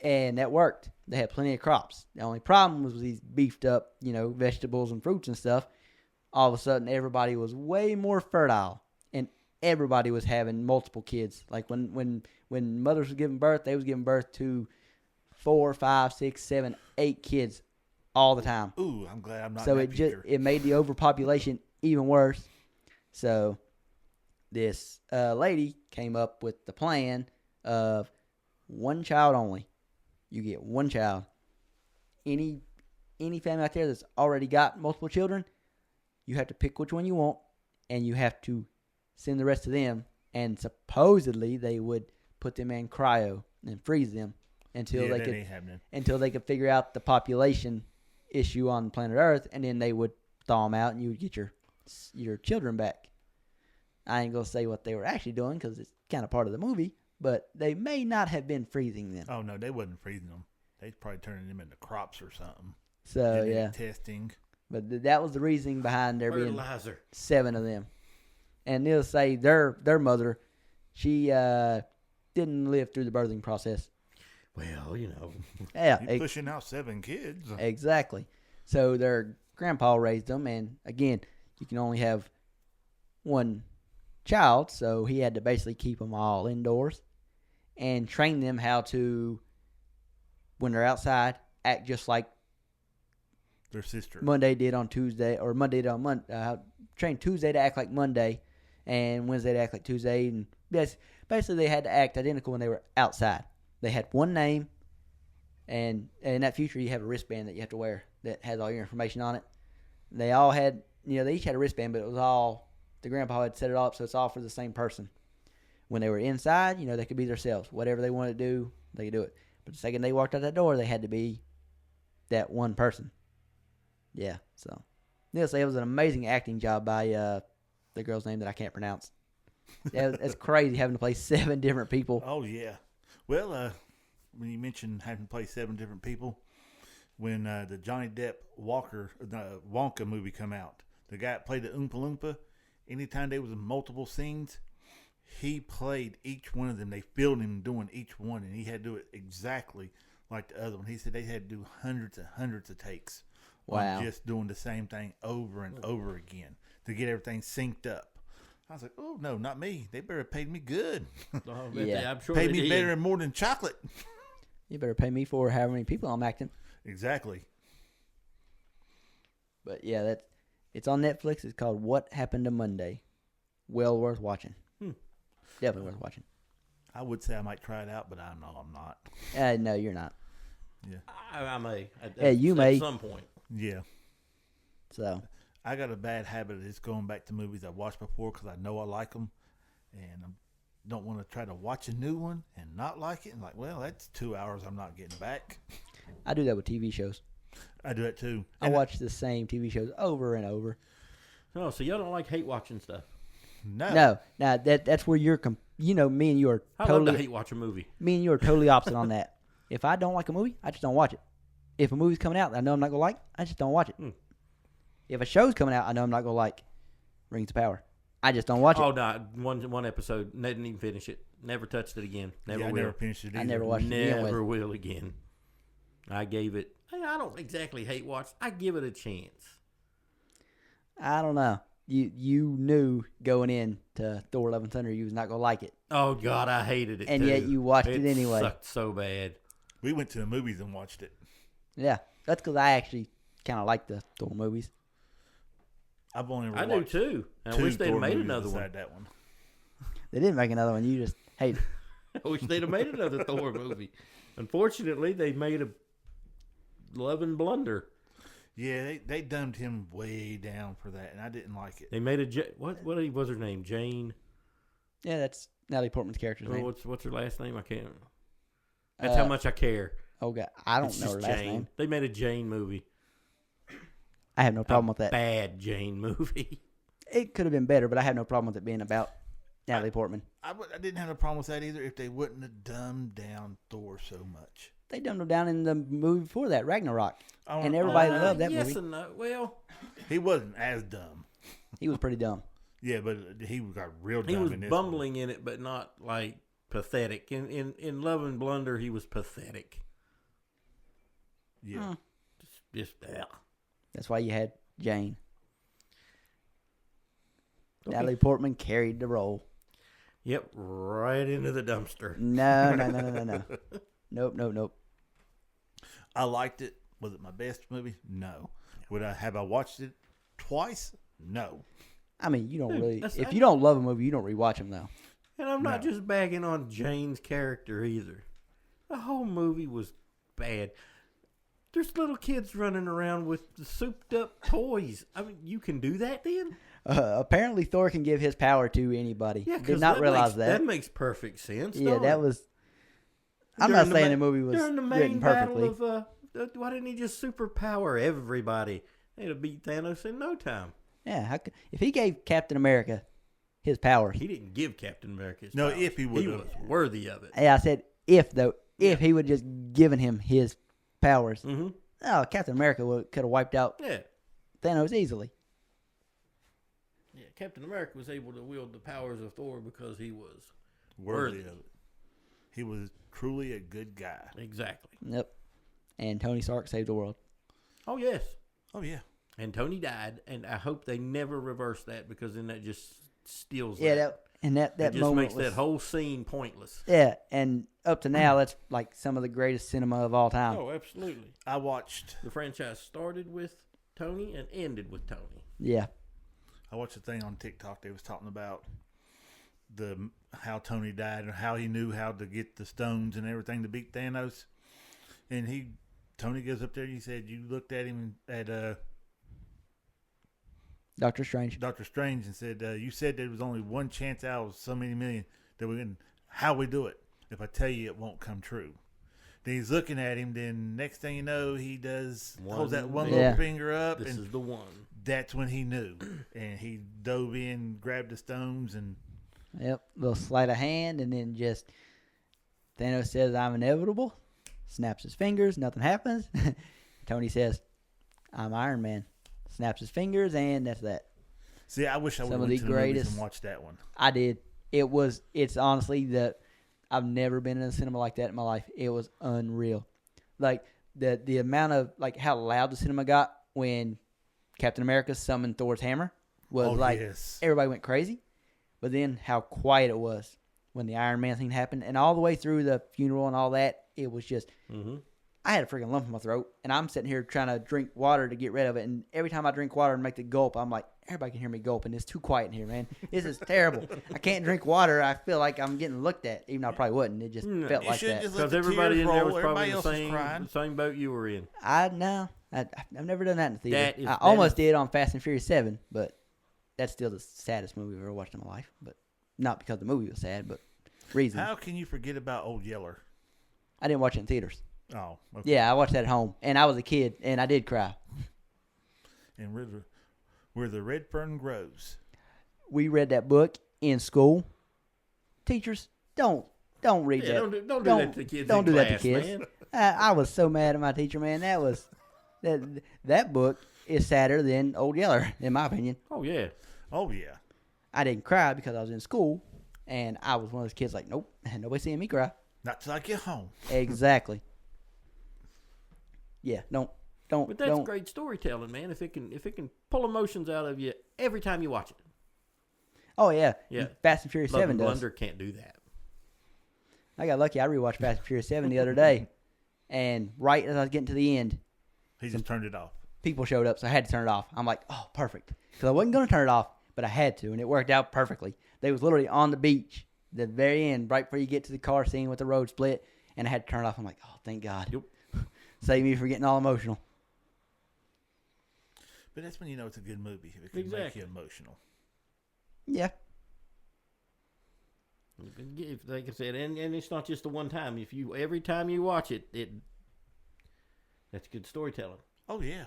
Speaker 1: And that worked. They had plenty of crops. The only problem was these beefed up, vegetables and fruits and stuff. All of a sudden, everybody was way more fertile, and everybody was having multiple kids. Like when mothers were giving birth, they was giving birth to 4, 5, 6, 7, 8 kids all the time.
Speaker 3: Ooh, I'm glad I'm not
Speaker 1: So
Speaker 3: in that picture.
Speaker 1: it made the overpopulation even worse. So this lady came up with the plan of one child only. You get one child. Any family out there that's already got multiple children, you have to pick which one you want, and you have to send the rest of them. And supposedly they would put them in cryo and freeze them until they could figure out the population issue on planet Earth, and then they would thaw them out, and you would get your children back. I ain't gonna say what they were actually doing because it's kind of part of the movie. But they may not have been freezing them.
Speaker 3: Oh, no, they wasn't freezing them. They probably turning them into crops or something.
Speaker 1: So,
Speaker 3: Genetic
Speaker 1: yeah.
Speaker 3: testing.
Speaker 1: But that was the reasoning behind there being
Speaker 2: Fertilizer.
Speaker 1: 7 of them. And they'll say their mother, she didn't live through the birthing process.
Speaker 2: Well,
Speaker 1: Yeah.
Speaker 3: You're pushing out 7 kids.
Speaker 1: Exactly. So their grandpa raised them. And, again, you can only have one child. So he had to basically keep them all indoors and train them how to, when they're outside, act just like
Speaker 3: Their sister.
Speaker 1: Monday did on Tuesday, or Monday did on Monday. Train Tuesday to act like Monday, and Wednesday to act like Tuesday. And basically, they had to act identical when they were outside. They had one name, and in that future, you have a wristband that you have to wear that has all your information on it. They all had, they each had a wristband, but it was all, the grandpa had set it all up so it's all for the same person. When they were inside, they could be themselves. Whatever they wanted to do, they could do it. But the second they walked out that door, they had to be that one person. Yeah, so. Needless to say, it was an amazing acting job by the girl's name that I can't pronounce. Yeah, it's crazy having to play 7 different people.
Speaker 3: Oh, yeah. Well, when you mentioned having to play 7 different people, when the Johnny Depp Wonka movie come out, the guy that played the Oompa Loompa, anytime there was multiple scenes, he played each one of them. They filmed him doing each one, and he had to do it exactly like the other one. He said they had to do hundreds and hundreds of takes.
Speaker 1: Wow.
Speaker 3: On just doing the same thing over and over again to get everything synced up. I was like, oh, no, not me. They better have paid me good.
Speaker 1: Yeah.
Speaker 2: I'm sure
Speaker 3: Paid
Speaker 2: they
Speaker 3: me
Speaker 2: did.
Speaker 3: better and more than chocolate.
Speaker 1: You better pay me for however many people I'm acting.
Speaker 3: Exactly.
Speaker 1: But yeah, it's on Netflix. It's called What Happened to Monday. Well worth watching. Definitely worth watching.
Speaker 3: I would say I might try it out, but I know I'm not.
Speaker 1: No, you're not.
Speaker 3: Yeah.
Speaker 2: I may.
Speaker 1: You may.
Speaker 2: At some point.
Speaker 3: Yeah.
Speaker 1: So.
Speaker 3: I got a bad habit of just going back to movies I've watched before because I know I like them, and I don't want to try to watch a new one and not like it. And like, well, that's 2 hours I'm not getting back.
Speaker 1: I do that with TV shows.
Speaker 3: I do that too.
Speaker 1: I watch the same TV shows over and over.
Speaker 2: Oh, so y'all don't like hate watching stuff?
Speaker 3: No.
Speaker 1: No, that's where you're, me and you are
Speaker 2: I love to
Speaker 1: totally,
Speaker 2: hate watch a movie.
Speaker 1: me and you are totally opposite on that. If I don't like a movie, I just don't watch it. If a movie's coming out that I know I'm not going to like, I just don't watch it. If a show's coming out I know I'm not going to like, Rings of Power, I just don't watch it.
Speaker 2: Oh, no. One episode. Didn't even finish it. Never touched it again. Never
Speaker 3: I
Speaker 2: will.
Speaker 3: never finished it either.
Speaker 1: I never watched it again.
Speaker 2: Never will again. I gave it. I don't exactly hate watch. I give it a chance.
Speaker 1: I don't know. You knew going in to Thor: Love and Thunder you was not going to like it.
Speaker 2: Oh, God, I hated it,
Speaker 1: And
Speaker 2: too.
Speaker 1: yet you watched it anyway.
Speaker 2: It sucked so bad.
Speaker 3: We went to the movies and watched it.
Speaker 1: Yeah, that's because I actually kind of like the Thor movies.
Speaker 3: I've only ever
Speaker 2: I do,
Speaker 3: watched
Speaker 2: too. And I
Speaker 3: 2
Speaker 2: wish they'd
Speaker 3: Thor
Speaker 2: made
Speaker 3: movies
Speaker 2: another one.
Speaker 3: beside that one.
Speaker 1: They didn't make another one. You just hate it.
Speaker 2: I wish they'd have made another Thor movie. Unfortunately, they made a Love and Blunder.
Speaker 3: Yeah, they dumbed him way down for that, and I didn't like it.
Speaker 2: They made what was her name? Jane.
Speaker 1: Yeah, that's Natalie Portman's character's
Speaker 2: Oh,
Speaker 1: name.
Speaker 2: what's her last name? I can't. That's how much I care.
Speaker 1: Oh God, I don't
Speaker 2: It's
Speaker 1: know
Speaker 2: just
Speaker 1: her last
Speaker 2: Jane.
Speaker 1: name.
Speaker 2: They made a Jane movie.
Speaker 1: I have no problem with that.
Speaker 2: Bad Jane movie.
Speaker 1: It could have been better, but I have no problem with it being about Natalie Portman.
Speaker 3: I didn't have a problem with that either if they wouldn't have dumbed down Thor so much.
Speaker 1: They dumbed him down in the movie before that, Ragnarok,
Speaker 3: I
Speaker 1: and
Speaker 3: don't-
Speaker 1: everybody loved that
Speaker 2: yes
Speaker 1: movie.
Speaker 2: and no. Well,
Speaker 3: He wasn't as dumb.
Speaker 1: He was pretty dumb.
Speaker 3: Yeah, but he got real dumb
Speaker 2: he was
Speaker 3: in this
Speaker 2: bumbling in it, but not like pathetic. In Love and Blunder, he was pathetic.
Speaker 3: One. Yeah.
Speaker 2: Just
Speaker 1: That's why you had Jane.
Speaker 2: Okay.
Speaker 1: Natalie Portman carried the role.
Speaker 2: Yep, right into the dumpster.
Speaker 1: No. Nope.
Speaker 3: I liked it. Was it my best movie? No. Have I watched it twice? No.
Speaker 1: I mean, you don't really.
Speaker 2: that's-
Speaker 1: If you don't love a movie, you don't rewatch them though.
Speaker 2: And I'm not
Speaker 3: No.
Speaker 2: just bagging on Jane's character either. The whole movie was bad. There's little kids running around with the souped up toys. I mean, you can do that then?
Speaker 1: Apparently, Thor can give his power to anybody.
Speaker 2: Yeah,
Speaker 1: Did not realize that.
Speaker 2: That makes perfect sense.
Speaker 1: Yeah,
Speaker 2: don't
Speaker 1: that
Speaker 2: it?
Speaker 1: was. I'm
Speaker 2: During
Speaker 1: not saying the
Speaker 2: ma-
Speaker 1: movie was
Speaker 2: during the
Speaker 1: written
Speaker 2: main
Speaker 1: perfectly.
Speaker 2: battle of why didn't he just superpower everybody? They'd have beat Thanos in no time.
Speaker 1: Yeah, if he gave Captain America his power,
Speaker 2: He didn't give Captain America his
Speaker 3: No,
Speaker 2: powers.
Speaker 3: if he
Speaker 2: he
Speaker 3: would've.
Speaker 2: was worthy of it.
Speaker 1: I said if he would just given him his powers,
Speaker 2: Mm-hmm.
Speaker 1: Captain America could have wiped out
Speaker 2: Yeah.
Speaker 1: Thanos easily.
Speaker 2: Yeah, Captain America was able to wield the powers of Thor because he was
Speaker 3: Worthy
Speaker 2: worthy.
Speaker 3: of it. He was truly a good guy.
Speaker 2: Exactly.
Speaker 1: Yep. And Tony Stark saved the world.
Speaker 2: Oh, yes.
Speaker 3: Oh, yeah.
Speaker 2: And Tony died, and I hope they never reverse that because then that just steals
Speaker 1: Yeah,
Speaker 2: that.
Speaker 1: that
Speaker 2: It just
Speaker 1: moment
Speaker 2: makes
Speaker 1: was,
Speaker 2: that whole scene pointless.
Speaker 1: Yeah, and up to now, that's like some of the greatest cinema of all time.
Speaker 2: Oh, absolutely.
Speaker 3: I watched
Speaker 2: The franchise started with Tony and ended with Tony.
Speaker 1: Yeah.
Speaker 3: a thing on TikTok. They was talking about how Tony died and how he knew how to get the stones and everything to beat Thanos. And Tony goes up there and he said, you looked at him at
Speaker 1: Doctor Strange.
Speaker 3: Doctor Strange and said, "You said there was only one chance out of so many million that we can. How we do it? If I tell you, it won't come true." Then he's looking at him. Then next thing you know, he holds that one little finger up.
Speaker 2: This
Speaker 3: and
Speaker 2: is the one.
Speaker 3: That's when he knew, and he dove in, grabbed the stones, and
Speaker 1: Yep, little sleight of hand, and then just Thanos says, "I'm inevitable." Snaps his fingers, nothing happens. Tony says, "I'm Iron Man." Snaps his fingers, and that's that.
Speaker 3: See, I wish I would
Speaker 1: Some
Speaker 3: have
Speaker 1: of
Speaker 3: went
Speaker 1: the
Speaker 3: to the movies
Speaker 1: greatest-
Speaker 3: and watched that one.
Speaker 1: I did. It's honestly I've never been in a cinema like that in my life. It was unreal. Like the amount of like how loud the cinema got when Captain America summoned Thor's hammer was
Speaker 3: Yes.
Speaker 1: everybody went crazy. But then how quiet it was when the Iron Man thing happened, and all the way through the funeral and all that, it was just.
Speaker 2: Mm-hmm.
Speaker 1: I had a freaking lump in my throat, and I'm sitting here trying to drink water to get rid of it. And every time I drink water and make the gulp, I'm like, everybody can hear me gulping. It's too quiet in here, man. This is terrible. I can't drink water. I feel like I'm getting looked at, even though I probably wouldn't. It just felt like that.
Speaker 2: Because everybody in there was probably the same boat you were in.
Speaker 1: I've never done that in the theater. I almost did on Fast and Furious 7, but that's still the saddest movie I've ever watched in my life. But not because the movie was sad, but reasons.
Speaker 3: How can you forget about Old Yeller?
Speaker 1: I didn't watch it in theaters.
Speaker 3: Oh, okay.
Speaker 1: Yeah, I watched that at home, and I was a kid, and I did cry.
Speaker 3: And where the red fern grows.
Speaker 1: We read that book in school. Teachers, don't read that.
Speaker 2: Don't do that to the kids.
Speaker 1: Don't do that to
Speaker 2: class,
Speaker 1: kids.
Speaker 2: man.
Speaker 1: I was so mad at my teacher, man. That book is sadder than Old Yeller, in my opinion.
Speaker 2: Oh yeah.
Speaker 3: Oh yeah.
Speaker 1: I didn't cry because I was in school, and I was one of those kids like, nope, nobody seeing me cry.
Speaker 3: Not till I get home.
Speaker 1: Exactly. Yeah, don't.
Speaker 2: But that's great storytelling, man. If it can pull emotions out of you every time you watch it.
Speaker 1: Oh yeah,
Speaker 2: Yeah.
Speaker 1: Fast and Furious 7 does.
Speaker 2: Blunder can't do that.
Speaker 1: I got lucky. I rewatched Fast and Furious 7 the other day, and right as I was getting to the end,
Speaker 3: He just turned it off.
Speaker 1: people showed up, so I had to turn it off. I'm like, oh, perfect, because I wasn't going to turn it off, but I had to, and it worked out perfectly. They was literally on the beach, the very end, right before you get to the car scene with the road split, and I had to turn it off. I'm like, oh, thank God.
Speaker 2: Yep.
Speaker 1: Save me from getting all emotional.
Speaker 3: But that's when you know it's a good movie. If it can make you emotional.
Speaker 1: Yeah.
Speaker 2: Like I said, and it's not just the one time. Every time you watch it, that's good storytelling.
Speaker 3: Oh yeah,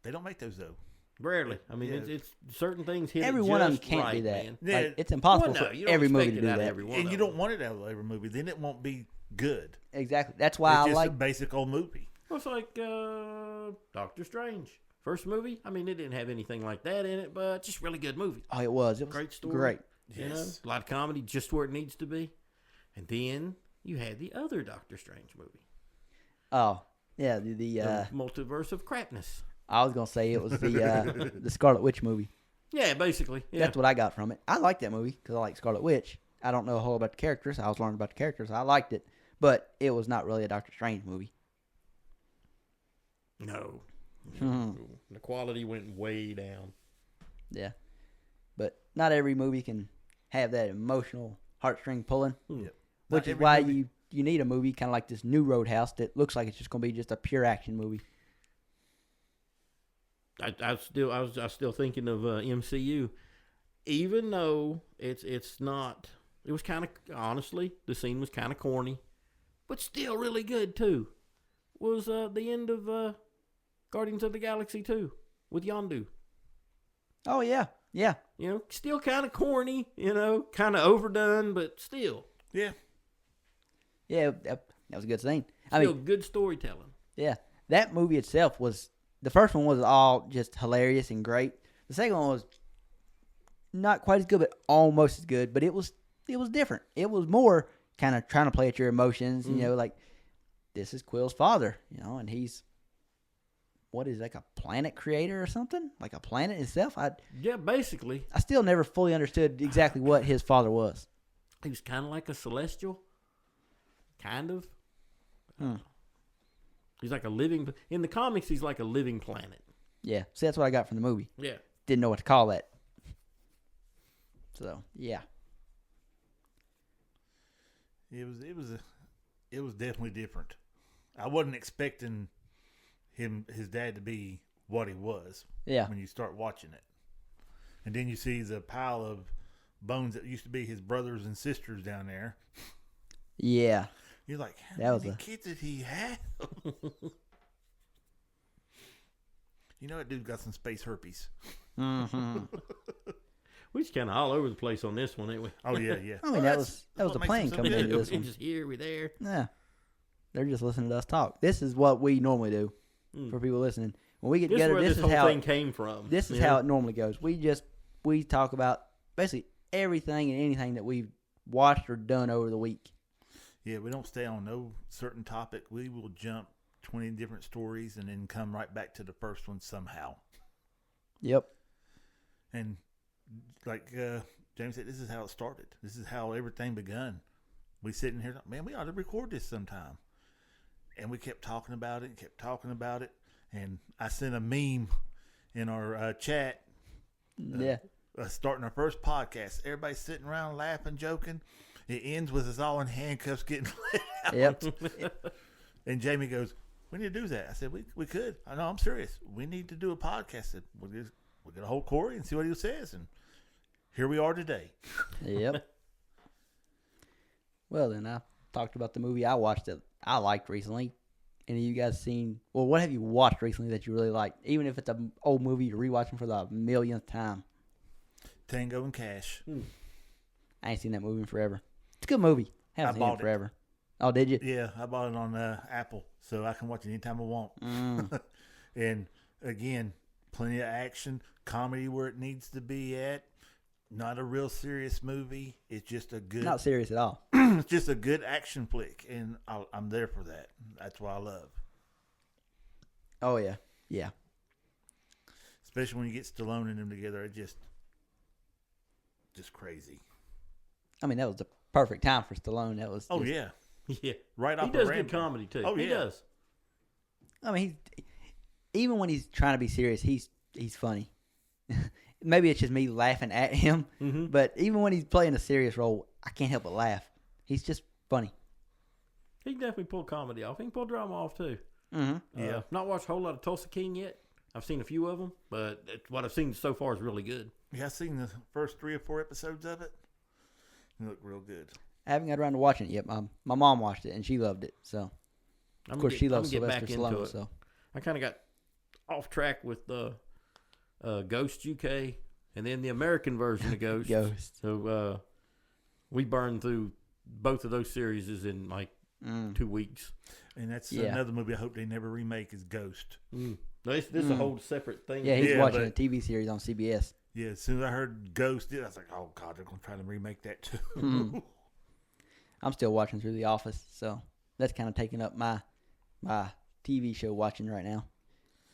Speaker 3: they don't make those though.
Speaker 2: Rarely. I mean, it's certain things hit
Speaker 1: Every
Speaker 2: it
Speaker 1: one of them
Speaker 2: just
Speaker 1: can't
Speaker 2: right,
Speaker 1: do that.
Speaker 2: man.
Speaker 3: Yeah.
Speaker 1: Like, it's impossible
Speaker 2: Well, no,
Speaker 1: for
Speaker 2: you don't
Speaker 1: every movie
Speaker 2: expect
Speaker 1: to
Speaker 2: it
Speaker 1: do
Speaker 2: out of
Speaker 1: that.
Speaker 2: every one
Speaker 3: And
Speaker 2: of
Speaker 3: you
Speaker 2: them.
Speaker 3: don't want it out of every movie. Then it won't be good.
Speaker 1: Exactly. That's why
Speaker 3: It's
Speaker 1: I
Speaker 3: just
Speaker 1: like.
Speaker 3: a basic old movie.
Speaker 2: Well, it's like Doctor Strange. First movie, I mean, it didn't have anything like that in it, but just really good movie.
Speaker 1: Oh, it was. It was
Speaker 2: Great story.
Speaker 1: great.
Speaker 2: You know, a lot of comedy, just where it needs to be. And then you had the other Doctor Strange movie.
Speaker 1: Oh, yeah.
Speaker 2: The Multiverse of Crapness.
Speaker 1: I was gonna say it was the the Scarlet Witch movie.
Speaker 2: Yeah, basically. Yeah.
Speaker 1: That's what I got from it. I like that movie because I like Scarlet Witch. I don't know a whole about the characters. I was learning about the characters. I liked it, but it was not really a Doctor Strange movie.
Speaker 2: No. The quality went way down.
Speaker 1: Yeah, but not every movie can have that emotional heartstring pulling,
Speaker 3: Yep.
Speaker 1: which
Speaker 3: Not
Speaker 1: is why
Speaker 3: every movie-
Speaker 1: you need a movie kind of like this new Roadhouse that looks like it's just gonna be just a pure action movie.
Speaker 2: I was still thinking of MCU, even though it's not. It was kind of honestly the scene was kind of corny, but still really good too. Was the end of Guardians of the Galaxy 2 with Yondu?
Speaker 1: Oh yeah, yeah.
Speaker 2: You know, still kind of corny. You know, kind of overdone, but still.
Speaker 3: Yeah.
Speaker 1: Yeah, that was a good scene. I
Speaker 2: Still
Speaker 1: mean,
Speaker 2: good storytelling.
Speaker 1: yeah, that movie itself was. The first one was all just hilarious and great. The second one was not quite as good, but almost as good. But it was different. It was more kind of trying to play at your emotions. You know, like this is Quill's father. You know, and he's what is like a planet creator or something, like a planet itself.
Speaker 2: Yeah, basically,
Speaker 1: I still never fully understood exactly what his father was.
Speaker 2: he was kind of like a celestial, kind of. He's like a living. In the comics, he's like a living planet.
Speaker 1: Yeah, see, that's what I got from the movie.
Speaker 2: Yeah.
Speaker 1: Didn't know what to call that. So yeah.
Speaker 3: It was definitely different. I wasn't expecting his dad to be what he was.
Speaker 1: Yeah.
Speaker 3: When you start watching it. And then you see the pile of bones that used to be his brothers and sisters down there.
Speaker 1: Yeah.
Speaker 3: You're like, how
Speaker 1: That was
Speaker 3: many
Speaker 1: a-
Speaker 3: kids did he have? You know that dude got some space herpes.
Speaker 1: Mm-hmm.
Speaker 2: We just kind of all over the place on this one, ain't we?
Speaker 3: Oh yeah, yeah.
Speaker 1: I mean, that was the
Speaker 3: what makes
Speaker 1: plan
Speaker 3: him so
Speaker 1: coming
Speaker 3: good.
Speaker 1: into this
Speaker 2: We
Speaker 1: one.
Speaker 2: just here, we there.
Speaker 1: Yeah. They're just listening to us talk. This is what we normally do
Speaker 2: Mm.
Speaker 1: for people listening. When we get
Speaker 2: This is
Speaker 1: together,
Speaker 2: where
Speaker 1: this
Speaker 2: this
Speaker 1: is
Speaker 2: whole
Speaker 1: how
Speaker 2: thing came from.
Speaker 1: this is
Speaker 2: you
Speaker 1: how
Speaker 2: know?
Speaker 1: it normally goes. We talk about basically everything and anything that we've watched or done over the week.
Speaker 3: Yeah, we don't stay on no certain topic. We will jump 20 different stories and then come right back to the first one somehow.
Speaker 1: Yep.
Speaker 3: And like James said, this is how it started. This is how everything begun. We sitting here, man, we ought to record this sometime. And we kept talking about it, And I sent a meme in our chat
Speaker 1: Yeah.
Speaker 3: starting our first podcast. Everybody's sitting around laughing, joking. It ends with us all in handcuffs getting let out.
Speaker 1: Yep.
Speaker 3: And Jamie goes, we need to do that. I said, we could. I know, I'm serious. We need to do a podcast. I said, we're going to hold Corey and see what he says. And here we are today.
Speaker 1: Yep. Well, then I talked about the movie I watched that I liked recently. Any of you guys seen? Well, what have you watched recently that you really liked? Even if it's an old movie you're rewatching for the millionth time.
Speaker 3: Tango and Cash.
Speaker 1: I ain't seen that movie in forever. It's a good movie. Haven't seen
Speaker 3: bought
Speaker 1: it
Speaker 3: it.
Speaker 1: forever. Oh, did you?
Speaker 3: Yeah, I bought it on Apple, so I can watch it anytime I want.
Speaker 1: Mm.
Speaker 3: And again, plenty of action, comedy where it needs to be at. Not a real serious movie. It's just a good.
Speaker 1: Not serious at all.
Speaker 3: It's just a good action flick, and I'm there for that. That's what I love.
Speaker 1: Oh, yeah. Yeah.
Speaker 3: Especially when you get Stallone and them together, it just crazy.
Speaker 1: I mean, that was the perfect time for Stallone. That was.
Speaker 3: Oh
Speaker 1: just-
Speaker 3: yeah,
Speaker 2: Yeah.
Speaker 3: right
Speaker 2: He
Speaker 3: off
Speaker 2: does
Speaker 3: the
Speaker 2: good comedy, too.
Speaker 3: Oh,
Speaker 2: He
Speaker 3: yeah.
Speaker 2: does.
Speaker 1: I mean, even when he's trying to be serious, he's funny. Maybe it's just me laughing at him,
Speaker 2: Mm-hmm.
Speaker 1: but even when he's playing a serious role, I can't help but laugh. He's just funny.
Speaker 2: He can definitely pull comedy off. He can pull drama off, too.
Speaker 1: Mm-hmm.
Speaker 3: Yeah.
Speaker 2: Not watched a whole lot of Tulsa King yet. I've seen a few of them, but what I've seen so far is really good.
Speaker 3: Yeah, I've seen the first 3 or 4 episodes of it. It looked real good.
Speaker 1: I haven't got around to watching it yet. My mom watched it and she loved it. So of course she loves Sylvester Stallone. So
Speaker 2: I kind of got off track with the Ghost UK and then the American version of Ghost.
Speaker 1: Ghost.
Speaker 2: So we burned through both of those series in like 2 weeks.
Speaker 3: And that's
Speaker 1: Yeah.
Speaker 3: another movie I hope they never remake is Ghost.
Speaker 2: This is a whole separate thing.
Speaker 1: Yeah, he's
Speaker 3: Yeah,
Speaker 1: watching
Speaker 3: but-
Speaker 1: a TV series on CBS.
Speaker 3: Yeah, as soon as I heard Ghost, I was like, oh, God, they're going to try to remake that too.
Speaker 1: Mm. I'm still watching through The Office, so that's kind of taking up my TV show watching right now.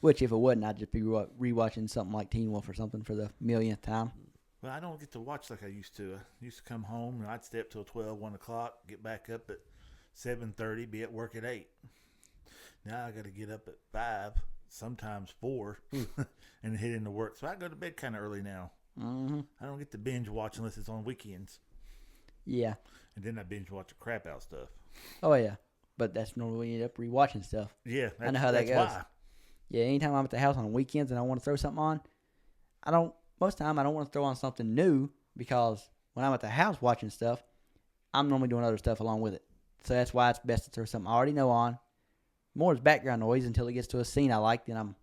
Speaker 1: Which, if it wasn't, I'd just be rewatching something like Teen Wolf or something for the millionth time.
Speaker 3: Well, I don't get to watch like I used to. I used to come home, and I'd stay up till 12, 1 o'clock, get back up at 7:30, be at work at 8. Now I got to get up at 5, sometimes 4, and head into work. So I go to bed kind of early now.
Speaker 1: Mm-hmm.
Speaker 3: I don't get to binge watch unless it's on weekends.
Speaker 1: Yeah.
Speaker 3: And then I binge watch the crap out stuff.
Speaker 1: Oh, yeah. But that's normally when you end up rewatching stuff.
Speaker 3: Yeah,
Speaker 1: I know how that
Speaker 3: that's
Speaker 1: goes.
Speaker 3: why.
Speaker 1: Yeah, anytime I'm at the house on weekends and I want to throw something on, most of the time I don't want to throw on something new because when I'm at the house watching stuff, I'm normally doing other stuff along with it. So that's why it's best to throw something I already know on. More as background noise until it gets to a scene I like, then I'm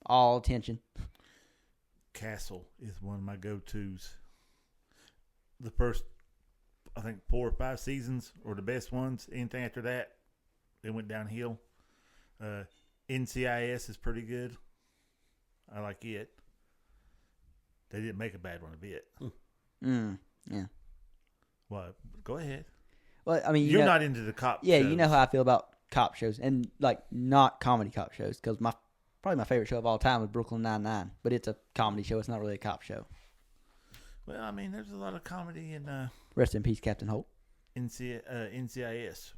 Speaker 1: all attention.
Speaker 3: Castle is one of my go-tos. The first, I think, 4 or 5 seasons are the best ones. Anything after that, it went downhill. NCIS is pretty good. I like it. They didn't make a bad one a bit.
Speaker 1: Yeah.
Speaker 3: Well, go ahead.
Speaker 1: Well, I mean,
Speaker 3: You're not into the cop
Speaker 1: Yeah,
Speaker 3: shows.
Speaker 1: you know how I feel about cop shows and like not comedy cop shows because probably my favorite show of all time was Brooklyn Nine-Nine, but it's a comedy show. It's not really a cop show.
Speaker 3: Well, I mean, there's a lot of comedy in
Speaker 1: Rest in peace, Captain Holt.
Speaker 3: NCIS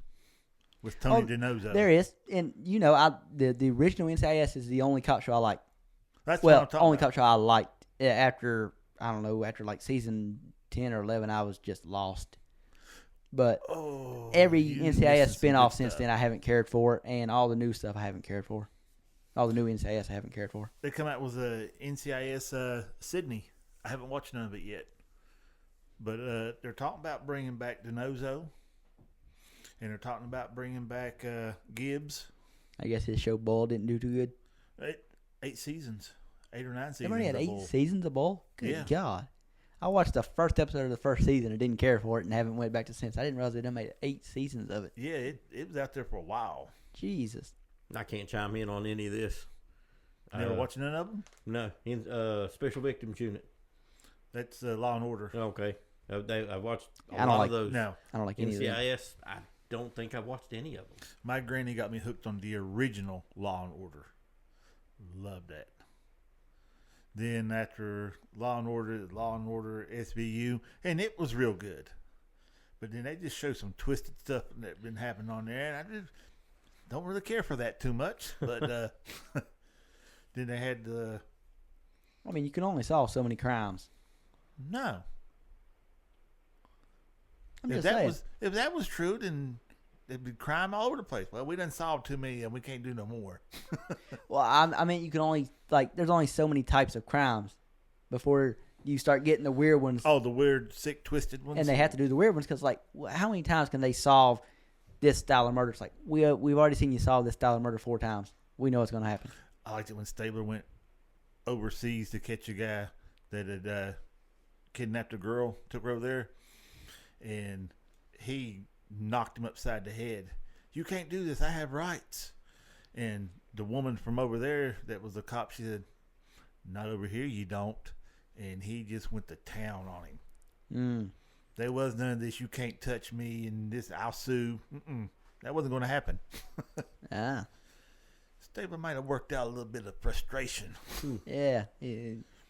Speaker 3: with Tony DiNozzo.
Speaker 1: There is, and you know, the original NCIS is the only cop show I like.
Speaker 3: That's what I'm
Speaker 1: Well,
Speaker 3: talking
Speaker 1: only
Speaker 3: about.
Speaker 1: cop show I liked. After I don't know, after like season 10 or 11, I was just lost. But
Speaker 3: Oh,
Speaker 1: every
Speaker 3: you
Speaker 1: NCIS
Speaker 3: missing some
Speaker 1: spinoff
Speaker 3: good
Speaker 1: since
Speaker 3: stuff.
Speaker 1: then, I haven't cared for, and all the new stuff I haven't cared for. All the new NCIS I haven't cared for.
Speaker 3: They come out with a NCIS Sydney. I haven't watched none of it yet. But they're talking about bringing back DiNozzo. And they're talking about bringing back Gibbs.
Speaker 1: I guess his show Bull didn't do too good.
Speaker 3: 8 seasons. 8 or 9 seasons.
Speaker 1: They already had
Speaker 3: of
Speaker 1: 8
Speaker 3: Bull.
Speaker 1: seasons of Bull? Good
Speaker 3: Yeah.
Speaker 1: God. I watched the first episode of the first season and didn't care for it and haven't went back to since. I didn't realize they done made 8 seasons of it.
Speaker 3: Yeah, it was out there for a while.
Speaker 1: Jesus.
Speaker 2: I can't chime in on any of this.
Speaker 3: Never watched none of them?
Speaker 2: No. In Special Victims Unit.
Speaker 3: That's Law and Order.
Speaker 2: Okay. I watched a
Speaker 1: I don't
Speaker 2: lot
Speaker 1: like-
Speaker 2: of those.
Speaker 3: No.
Speaker 1: I don't like any of them.
Speaker 2: NCIS, I don't think I've watched any of them.
Speaker 3: My granny got me hooked on the original Law and Order. Loved that. Then after Law and Order SVU, and it was real good. But then they just show some twisted stuff that been happening on there, and I just don't really care for that too much. But then they had the
Speaker 1: I mean, you can only solve so many crimes.
Speaker 3: no.
Speaker 1: I'm
Speaker 3: If
Speaker 1: just
Speaker 3: that
Speaker 1: saying.
Speaker 3: was that was true, then there'd be crime all over the place. Well, we done solved too many, and we can't do no more.
Speaker 1: Well, I mean, you can only, like, there's only so many types of crimes before you start getting the weird ones.
Speaker 3: Oh, the weird, sick, twisted ones.
Speaker 1: And they have to do the weird ones because, like, how many times can they solve this style of murder? It's like, we've already seen you solve this style of murder 4 times. We know what's going to happen.
Speaker 3: I liked it when Stabler went overseas to catch a guy that had kidnapped a girl, took her over there, and he knocked him upside the head. You can't do this. I have rights. And the woman from over there that was the cop, she said, not over here, you don't. And he just went to town on him.
Speaker 1: Mm.
Speaker 3: There was none of this, you can't touch me, and this, I'll sue. That wasn't going to happen.
Speaker 1: Ah.
Speaker 3: Stabler might have worked out a little bit of frustration.
Speaker 1: Yeah.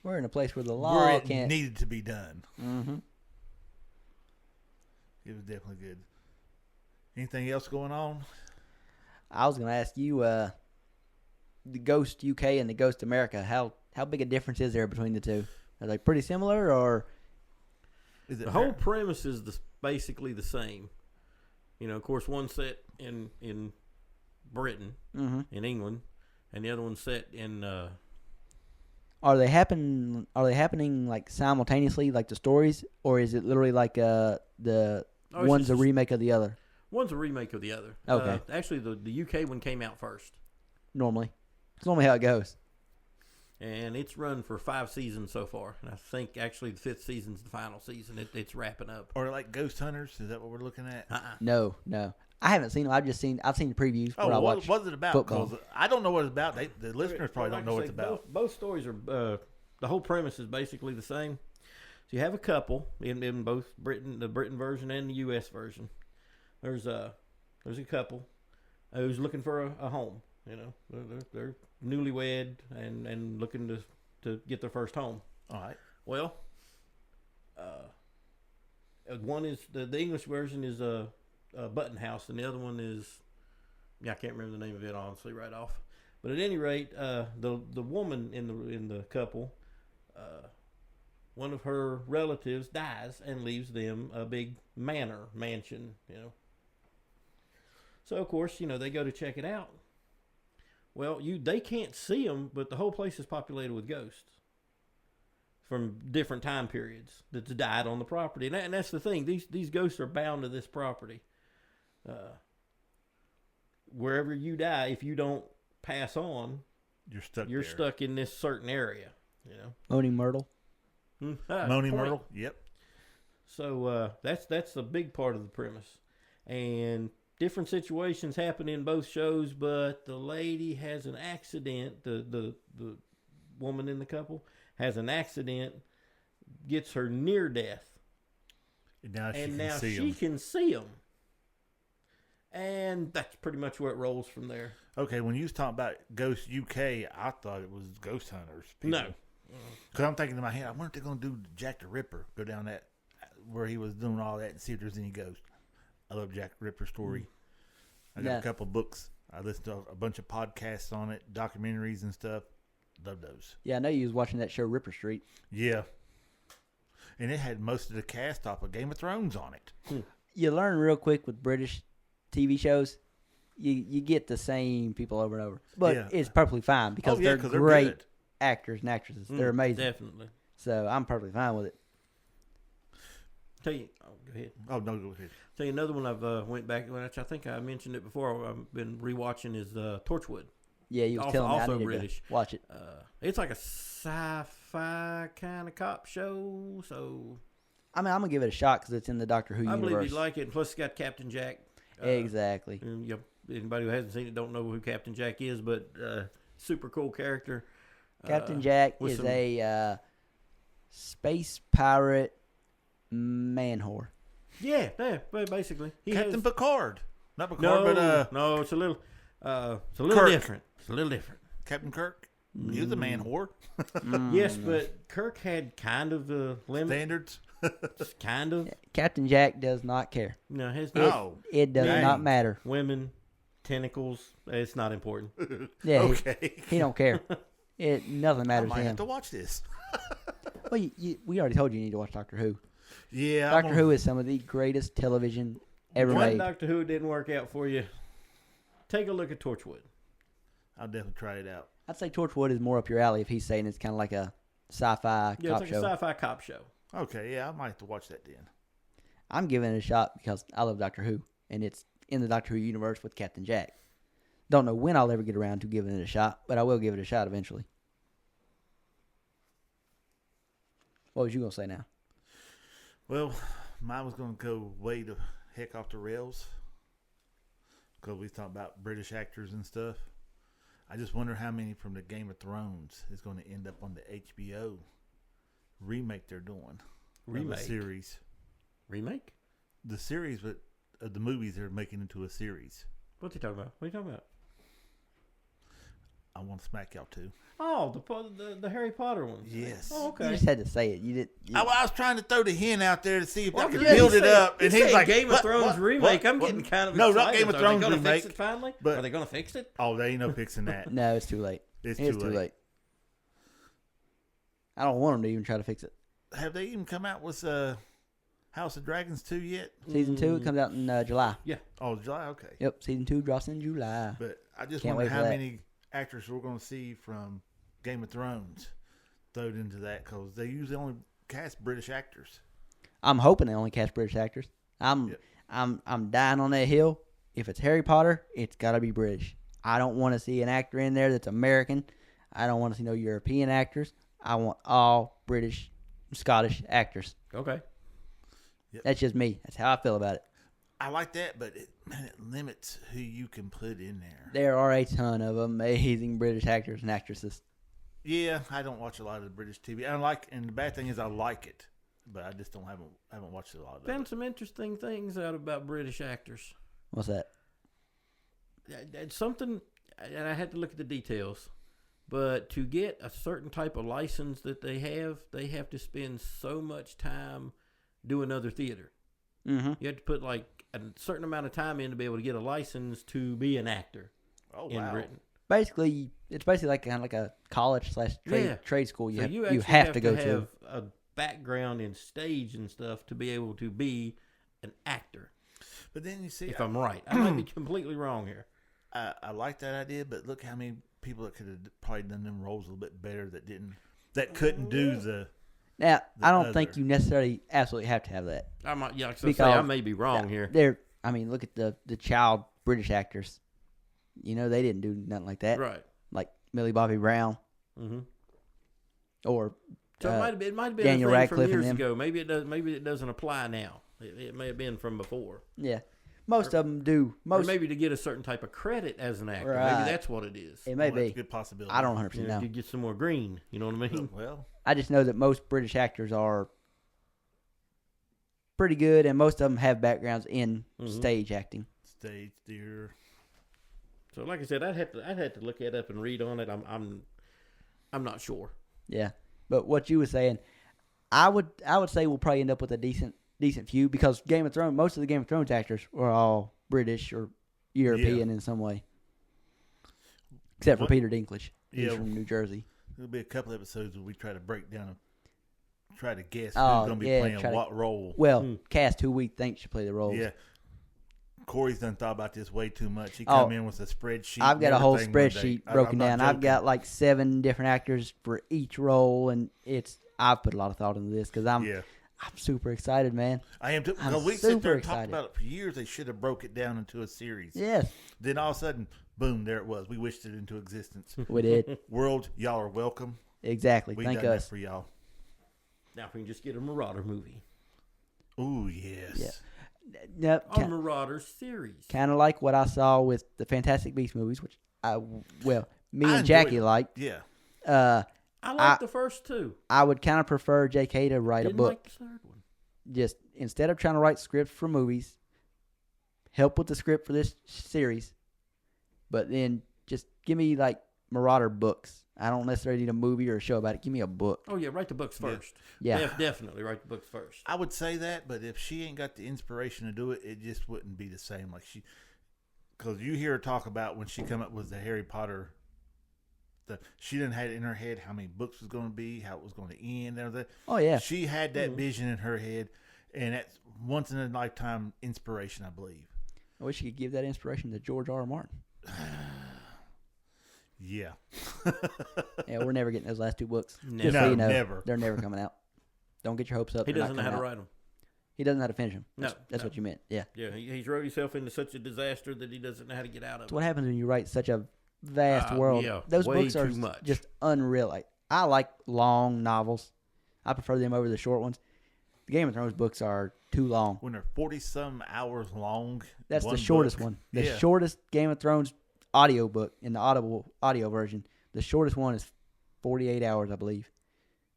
Speaker 1: We're in a place where the law
Speaker 3: Where it
Speaker 1: can't.
Speaker 3: needed to be done.
Speaker 1: Mm-hmm.
Speaker 3: It was definitely good. Anything else going on?
Speaker 1: I was going to ask you, the Ghost UK and the Ghost America, how big a difference is there between the two? Are they pretty similar, or?
Speaker 3: Is it
Speaker 2: The whole premise is basically the same. You know, of course, one's set in Britain,
Speaker 1: Mm-hmm.
Speaker 2: in England, and the other one's set in.
Speaker 1: Are they happening like simultaneously, like the stories, or is it literally like the
Speaker 2: it's
Speaker 1: one's a
Speaker 2: just-
Speaker 1: remake of the other?
Speaker 2: One's a remake of the other.
Speaker 1: Okay.
Speaker 2: Actually, the UK one came out first,
Speaker 1: Normally, it's normally how it goes.
Speaker 2: and it's run for 5 seasons so far. And I think actually the 5th season's the final season. It's wrapping up.
Speaker 3: or like Ghost Hunters? Is that what we're looking at?
Speaker 1: No, I haven't seen them. I've seen the previews.
Speaker 3: Oh,
Speaker 1: where I
Speaker 3: what
Speaker 1: watch
Speaker 3: was it about?
Speaker 1: football.
Speaker 3: 'Cause I don't know what it's about. The listeners probably
Speaker 2: Like
Speaker 3: don't know
Speaker 2: I
Speaker 3: what
Speaker 2: say,
Speaker 3: it's about.
Speaker 2: Both stories are the whole premise is basically the same. So you have a couple in both the Britain version and the U.S. version. There's a couple who's looking for a home. You know, they're newlywed and looking to get their first home.
Speaker 3: All right.
Speaker 2: Well, one is the English version is a Button House, and the other one is I can't remember the name of it honestly right off. But at any rate, the woman in the couple, one of her relatives dies and leaves them a big mansion. You know. So of course, you know, they go to check it out. Well, they can't see them, but the whole place is populated with ghosts from different time periods that's died on the property. And that's the thing. These ghosts are bound to this property. Wherever you die, if you don't pass on,
Speaker 3: You're
Speaker 2: you're stuck in this certain area. You know,
Speaker 1: Moaning Myrtle.
Speaker 3: Moaning
Speaker 2: point.
Speaker 3: Myrtle. Yep.
Speaker 2: So that's a big part of the premise, and different situations happen in both shows. But the lady has an accident. The woman in the couple has an accident, gets her near death,
Speaker 3: And
Speaker 2: now
Speaker 3: see
Speaker 2: she
Speaker 3: 'em.
Speaker 2: can see them, and that's pretty much where it rolls from there.
Speaker 3: Okay, when you was talking about Ghost UK, I thought it was Ghost Hunters.
Speaker 2: No.
Speaker 3: Because I'm thinking in my head, I wonder if they're going to do Jack the Ripper, go down that, where he was doing all that and see if there's any ghosts. I love Jack the Ripper story. I got
Speaker 1: Yeah.
Speaker 3: a couple books. I listened to a bunch of podcasts on it, documentaries and stuff. Love those.
Speaker 1: Yeah, I know you was watching that show Ripper Street.
Speaker 3: Yeah. And it had most of the cast off of Game of Thrones on it.
Speaker 1: You learn real quick with British TV shows. You get the same people over and over, but
Speaker 3: Yeah.
Speaker 1: it's perfectly fine because
Speaker 3: Oh, yeah,
Speaker 1: they're
Speaker 3: 'cause they're
Speaker 1: great
Speaker 3: good.
Speaker 1: actors and actresses. They're amazing.
Speaker 2: Definitely.
Speaker 1: So I'm perfectly fine with it.
Speaker 2: Tell you, go ahead.
Speaker 3: Oh no, go ahead.
Speaker 2: Tell you another one I've went back, which I think I mentioned it before. I've been rewatching is Torchwood.
Speaker 1: Yeah, you was
Speaker 2: Also-
Speaker 1: telling me I
Speaker 2: also
Speaker 1: needed
Speaker 2: British.
Speaker 1: to watch it.
Speaker 2: It's like a sci-fi kind of cop show, so
Speaker 1: I mean, I'm gonna give it a shot because it's in the Doctor Who
Speaker 2: I
Speaker 1: universe.
Speaker 2: believe you'd like it. And plus, it's got Captain Jack.
Speaker 1: Exactly.
Speaker 2: And, anybody who hasn't seen it don't know who Captain Jack is, but super cool character.
Speaker 1: Captain Jack
Speaker 2: with
Speaker 1: is
Speaker 2: some-
Speaker 1: a space pirate man whore.
Speaker 2: Yeah, basically.
Speaker 3: Captain Picard, not Picard,
Speaker 2: No,
Speaker 3: but
Speaker 2: no, it's a little
Speaker 3: Kirk.
Speaker 2: different. It's a little different.
Speaker 3: Captain Kirk. He was a man whore.
Speaker 2: Yes, but Kirk had kind of the limit.
Speaker 3: Standards.
Speaker 2: Just kind of.
Speaker 1: Captain Jack does not care.
Speaker 2: No, his
Speaker 3: Oh,
Speaker 1: It does
Speaker 3: Dang.
Speaker 1: not matter.
Speaker 2: women, tentacles. It's not important.
Speaker 1: Yeah,
Speaker 3: okay.
Speaker 1: he don't care. Nothing
Speaker 3: I
Speaker 1: matters
Speaker 3: might
Speaker 1: to
Speaker 3: have
Speaker 1: him.
Speaker 3: to watch this.
Speaker 1: Well, we already told you need to watch Doctor Who.
Speaker 3: Yeah,
Speaker 1: Doctor Who is some of the greatest television ever
Speaker 2: One
Speaker 1: made.
Speaker 2: Doctor Who didn't work out for you. Take a look at Torchwood.
Speaker 3: I'll definitely try it out.
Speaker 1: I'd say Torchwood is more up your alley if he's saying it's kind of like a sci-fi
Speaker 2: Yeah,
Speaker 1: cop
Speaker 2: it's like
Speaker 1: show.
Speaker 2: a sci-fi cop show.
Speaker 3: Okay, yeah, I might have to watch that then.
Speaker 1: I'm giving it a shot because I love Doctor Who, and it's in the Doctor Who universe with Captain Jack. Don't know when I'll ever get around to giving it a shot, but I will give it a shot eventually. What was you going to say now?
Speaker 3: Well, mine was going to go way the heck off the rails because we talked about British actors and stuff. I just wonder how many from the Game of Thrones is going to end up on the HBO remake they're doing.
Speaker 2: Remake?
Speaker 3: Of the series.
Speaker 2: Remake?
Speaker 3: The series, but the movies they're making into a series.
Speaker 2: What's he talking about? What are you talking about?
Speaker 3: I want to smack y'all too.
Speaker 2: Oh, the Harry Potter one.
Speaker 3: Yes.
Speaker 2: Oh,
Speaker 1: You
Speaker 2: okay.
Speaker 1: just had to say it. You did.
Speaker 3: I was trying to throw the hint out there to see if I could
Speaker 2: yeah,
Speaker 3: build
Speaker 2: he
Speaker 3: it
Speaker 2: said-
Speaker 3: up,
Speaker 2: he
Speaker 3: and he's
Speaker 2: said
Speaker 3: like,
Speaker 2: Game of
Speaker 3: "What,
Speaker 2: Thrones
Speaker 3: what,
Speaker 2: remake."
Speaker 3: what,
Speaker 2: I'm
Speaker 3: what?"
Speaker 2: getting kind of
Speaker 3: no,
Speaker 2: excited.
Speaker 3: not Game of
Speaker 2: Are
Speaker 3: Thrones
Speaker 2: they gonna
Speaker 3: remake.
Speaker 2: fix it finally?
Speaker 3: but-
Speaker 2: Are they going to fix it?
Speaker 3: Oh, they ain't no fixing that.
Speaker 1: No, it's too late.
Speaker 3: It's
Speaker 1: It's
Speaker 3: too late.
Speaker 1: I don't want them to even try to fix it.
Speaker 3: Have they even come out with House of Dragons 2 yet?
Speaker 1: Season 2 it comes out in July.
Speaker 3: Oh, July. Okay.
Speaker 1: Yep, season 2 drops in July.
Speaker 3: But I just
Speaker 1: Can't
Speaker 3: wonder
Speaker 1: wait for
Speaker 3: how
Speaker 1: that.
Speaker 3: many actors we're going to see from Game of Thrones thrown into that because they usually only cast British actors.
Speaker 1: I'm hoping they only cast British actors. I'm dying on that hill. If it's Harry Potter, it's got to be British. I don't want to see an actor in there that's American. I don't want to see no European actors. I want all British, Scottish actors.
Speaker 2: Okay.
Speaker 1: That's just me. That's how I feel about it.
Speaker 3: I like that, but it limits who you can put in there.
Speaker 1: There are a ton of amazing British actors and actresses.
Speaker 3: Yeah, I don't watch a lot of the British TV. And the bad thing is I like it, but I just haven't watched a lot of
Speaker 2: Found
Speaker 3: it.
Speaker 2: some interesting things out about British actors.
Speaker 1: What's that?
Speaker 2: It's something, and I had to look at the details. But to get a certain type of license that they have to spend so much time doing other theater.
Speaker 1: Mm-hmm.
Speaker 2: You have to put like a certain amount of time in to be able to get a license to be an actor
Speaker 3: Oh,
Speaker 2: in
Speaker 3: wow.
Speaker 2: Britain.
Speaker 1: Basically, it's basically like kind of like a college / trade school.
Speaker 2: So
Speaker 1: You
Speaker 2: you
Speaker 1: have to go
Speaker 2: have
Speaker 1: to.
Speaker 2: a background in stage and stuff to be able to be an actor.
Speaker 3: But then you see,
Speaker 2: If I'm right, I might be completely wrong here.
Speaker 3: I like that idea, but look how many people that could have probably done them roles a little bit better that couldn't do the.
Speaker 1: Now,
Speaker 3: the
Speaker 1: I don't think
Speaker 3: other.
Speaker 1: you necessarily absolutely have to have that.
Speaker 2: I might, like I say,
Speaker 1: Because-
Speaker 2: I may be wrong here.
Speaker 1: I mean, look at the child British actors. You know, they didn't do nothing like that.
Speaker 2: Right.
Speaker 1: Like Millie Bobby Brown
Speaker 2: Mm-hmm.
Speaker 1: or
Speaker 2: So it might have been
Speaker 1: Daniel
Speaker 2: a thing
Speaker 1: Radcliffe
Speaker 2: from years
Speaker 1: and them.
Speaker 2: ago. Maybe it does. Maybe it doesn't apply now. It may have been from before.
Speaker 1: yeah. Most of them do.
Speaker 2: Or
Speaker 1: Most
Speaker 2: maybe to get a certain type of credit as an actor.
Speaker 1: Right.
Speaker 2: Maybe that's what it is.
Speaker 1: it may
Speaker 3: Well, that's
Speaker 1: be.
Speaker 3: a good possibility.
Speaker 1: I don't 100%
Speaker 2: You
Speaker 1: know.
Speaker 2: to get some more green. You know what I mean?
Speaker 3: Well,
Speaker 1: I just know that most British actors are pretty good, and most of them have backgrounds in
Speaker 2: Mhm.
Speaker 1: stage acting.
Speaker 3: stage theater.
Speaker 2: So, like I said, I'd have to look it up and read on it. I'm not sure.
Speaker 1: Yeah, but what you were saying, I would say we'll probably end up with a decent few because Game of Thrones. Most of the Game of Thrones actors were all British or European in some way, except for
Speaker 3: What-
Speaker 1: Peter Dinklage. He's
Speaker 3: Yeah.
Speaker 1: from New Jersey.
Speaker 3: There'll be a couple episodes where we try to break down and try to guess
Speaker 1: Oh,
Speaker 3: who's going to be
Speaker 1: yeah,
Speaker 3: playing
Speaker 1: try to-
Speaker 3: what role.
Speaker 1: Well, cast who we think should play the roles.
Speaker 3: Yeah. Corey's done thought about this way too much. He
Speaker 1: Oh,
Speaker 3: come in with a spreadsheet.
Speaker 1: I've got
Speaker 3: and
Speaker 1: a whole
Speaker 3: everything one day.
Speaker 1: spreadsheet
Speaker 3: I'm
Speaker 1: broken
Speaker 3: not
Speaker 1: down. I've
Speaker 3: joking.
Speaker 1: got like 7 different actors for each role, and I've put a lot of thought into this because I'm super excited, man.
Speaker 3: I am too.
Speaker 1: I'm
Speaker 3: Because we sit there and
Speaker 1: super
Speaker 3: talked about it for years. They should have broke it down into a series.
Speaker 1: Yes,
Speaker 3: Then all of a sudden, boom, there it was. We wished it into existence.
Speaker 1: we did.
Speaker 3: World, y'all are welcome.
Speaker 1: Exactly.
Speaker 3: We
Speaker 1: Thank
Speaker 3: done
Speaker 1: us.
Speaker 3: that for y'all.
Speaker 2: Now if we can just get a Marauder movie.
Speaker 3: Ooh, yes.
Speaker 1: Yeah. Yep.
Speaker 2: A Marauder series.
Speaker 1: Kind of like what I saw with the Fantastic Beasts movies, which me
Speaker 3: I
Speaker 1: and
Speaker 3: enjoyed
Speaker 1: Jackie
Speaker 3: it.
Speaker 1: liked.
Speaker 3: Yeah.
Speaker 2: I like the first two.
Speaker 1: I would kind of prefer J.K. to write
Speaker 2: Didn't
Speaker 1: a book.
Speaker 2: like the third one.
Speaker 1: Just instead of trying to write scripts for movies, help with the script for this series, but then just give me like Marauder books. I don't necessarily need a movie or a show about it. Give me a book.
Speaker 2: Oh yeah, write the books first.
Speaker 1: Yeah.
Speaker 2: Definitely write the books first.
Speaker 3: I would say that, but if she ain't got the inspiration to do it, it just wouldn't be the same. Like because you hear her talk about when she come up with the Harry Potter. She didn't have it in her head how many books was going to be, how it was going to end, and everything.
Speaker 1: Oh yeah.
Speaker 3: She had that vision in her head, and that's once in a lifetime inspiration, I believe.
Speaker 1: I wish you could give that inspiration to George R. R. Martin.
Speaker 3: Yeah.
Speaker 1: Yeah, we're never getting those last two books.
Speaker 2: Never.
Speaker 1: Just so you know,
Speaker 3: Never.
Speaker 1: they're never coming out. Don't get your hopes up.
Speaker 2: He
Speaker 1: They're
Speaker 2: doesn't know
Speaker 1: not
Speaker 2: how to
Speaker 1: coming out.
Speaker 2: write them.
Speaker 1: He doesn't know how to finish them.
Speaker 2: No,
Speaker 1: That's
Speaker 2: no.
Speaker 1: what you meant. Yeah.
Speaker 2: Yeah, he's wrote himself into such a disaster that he doesn't know how to get out of
Speaker 1: That's
Speaker 2: it.
Speaker 1: what happens when you write such a vast world.
Speaker 2: yeah,
Speaker 1: Those
Speaker 2: way
Speaker 1: books are
Speaker 2: too much.
Speaker 1: just unreal. Like I like long novels. I prefer them over the short ones. The Game of Thrones books are too long.
Speaker 3: When they're 40-some hours long.
Speaker 1: That's
Speaker 3: one
Speaker 1: the shortest
Speaker 3: book.
Speaker 1: one. The
Speaker 3: Yeah.
Speaker 1: shortest Game of Thrones audio book in the audio version. The shortest one is 48 hours, I believe.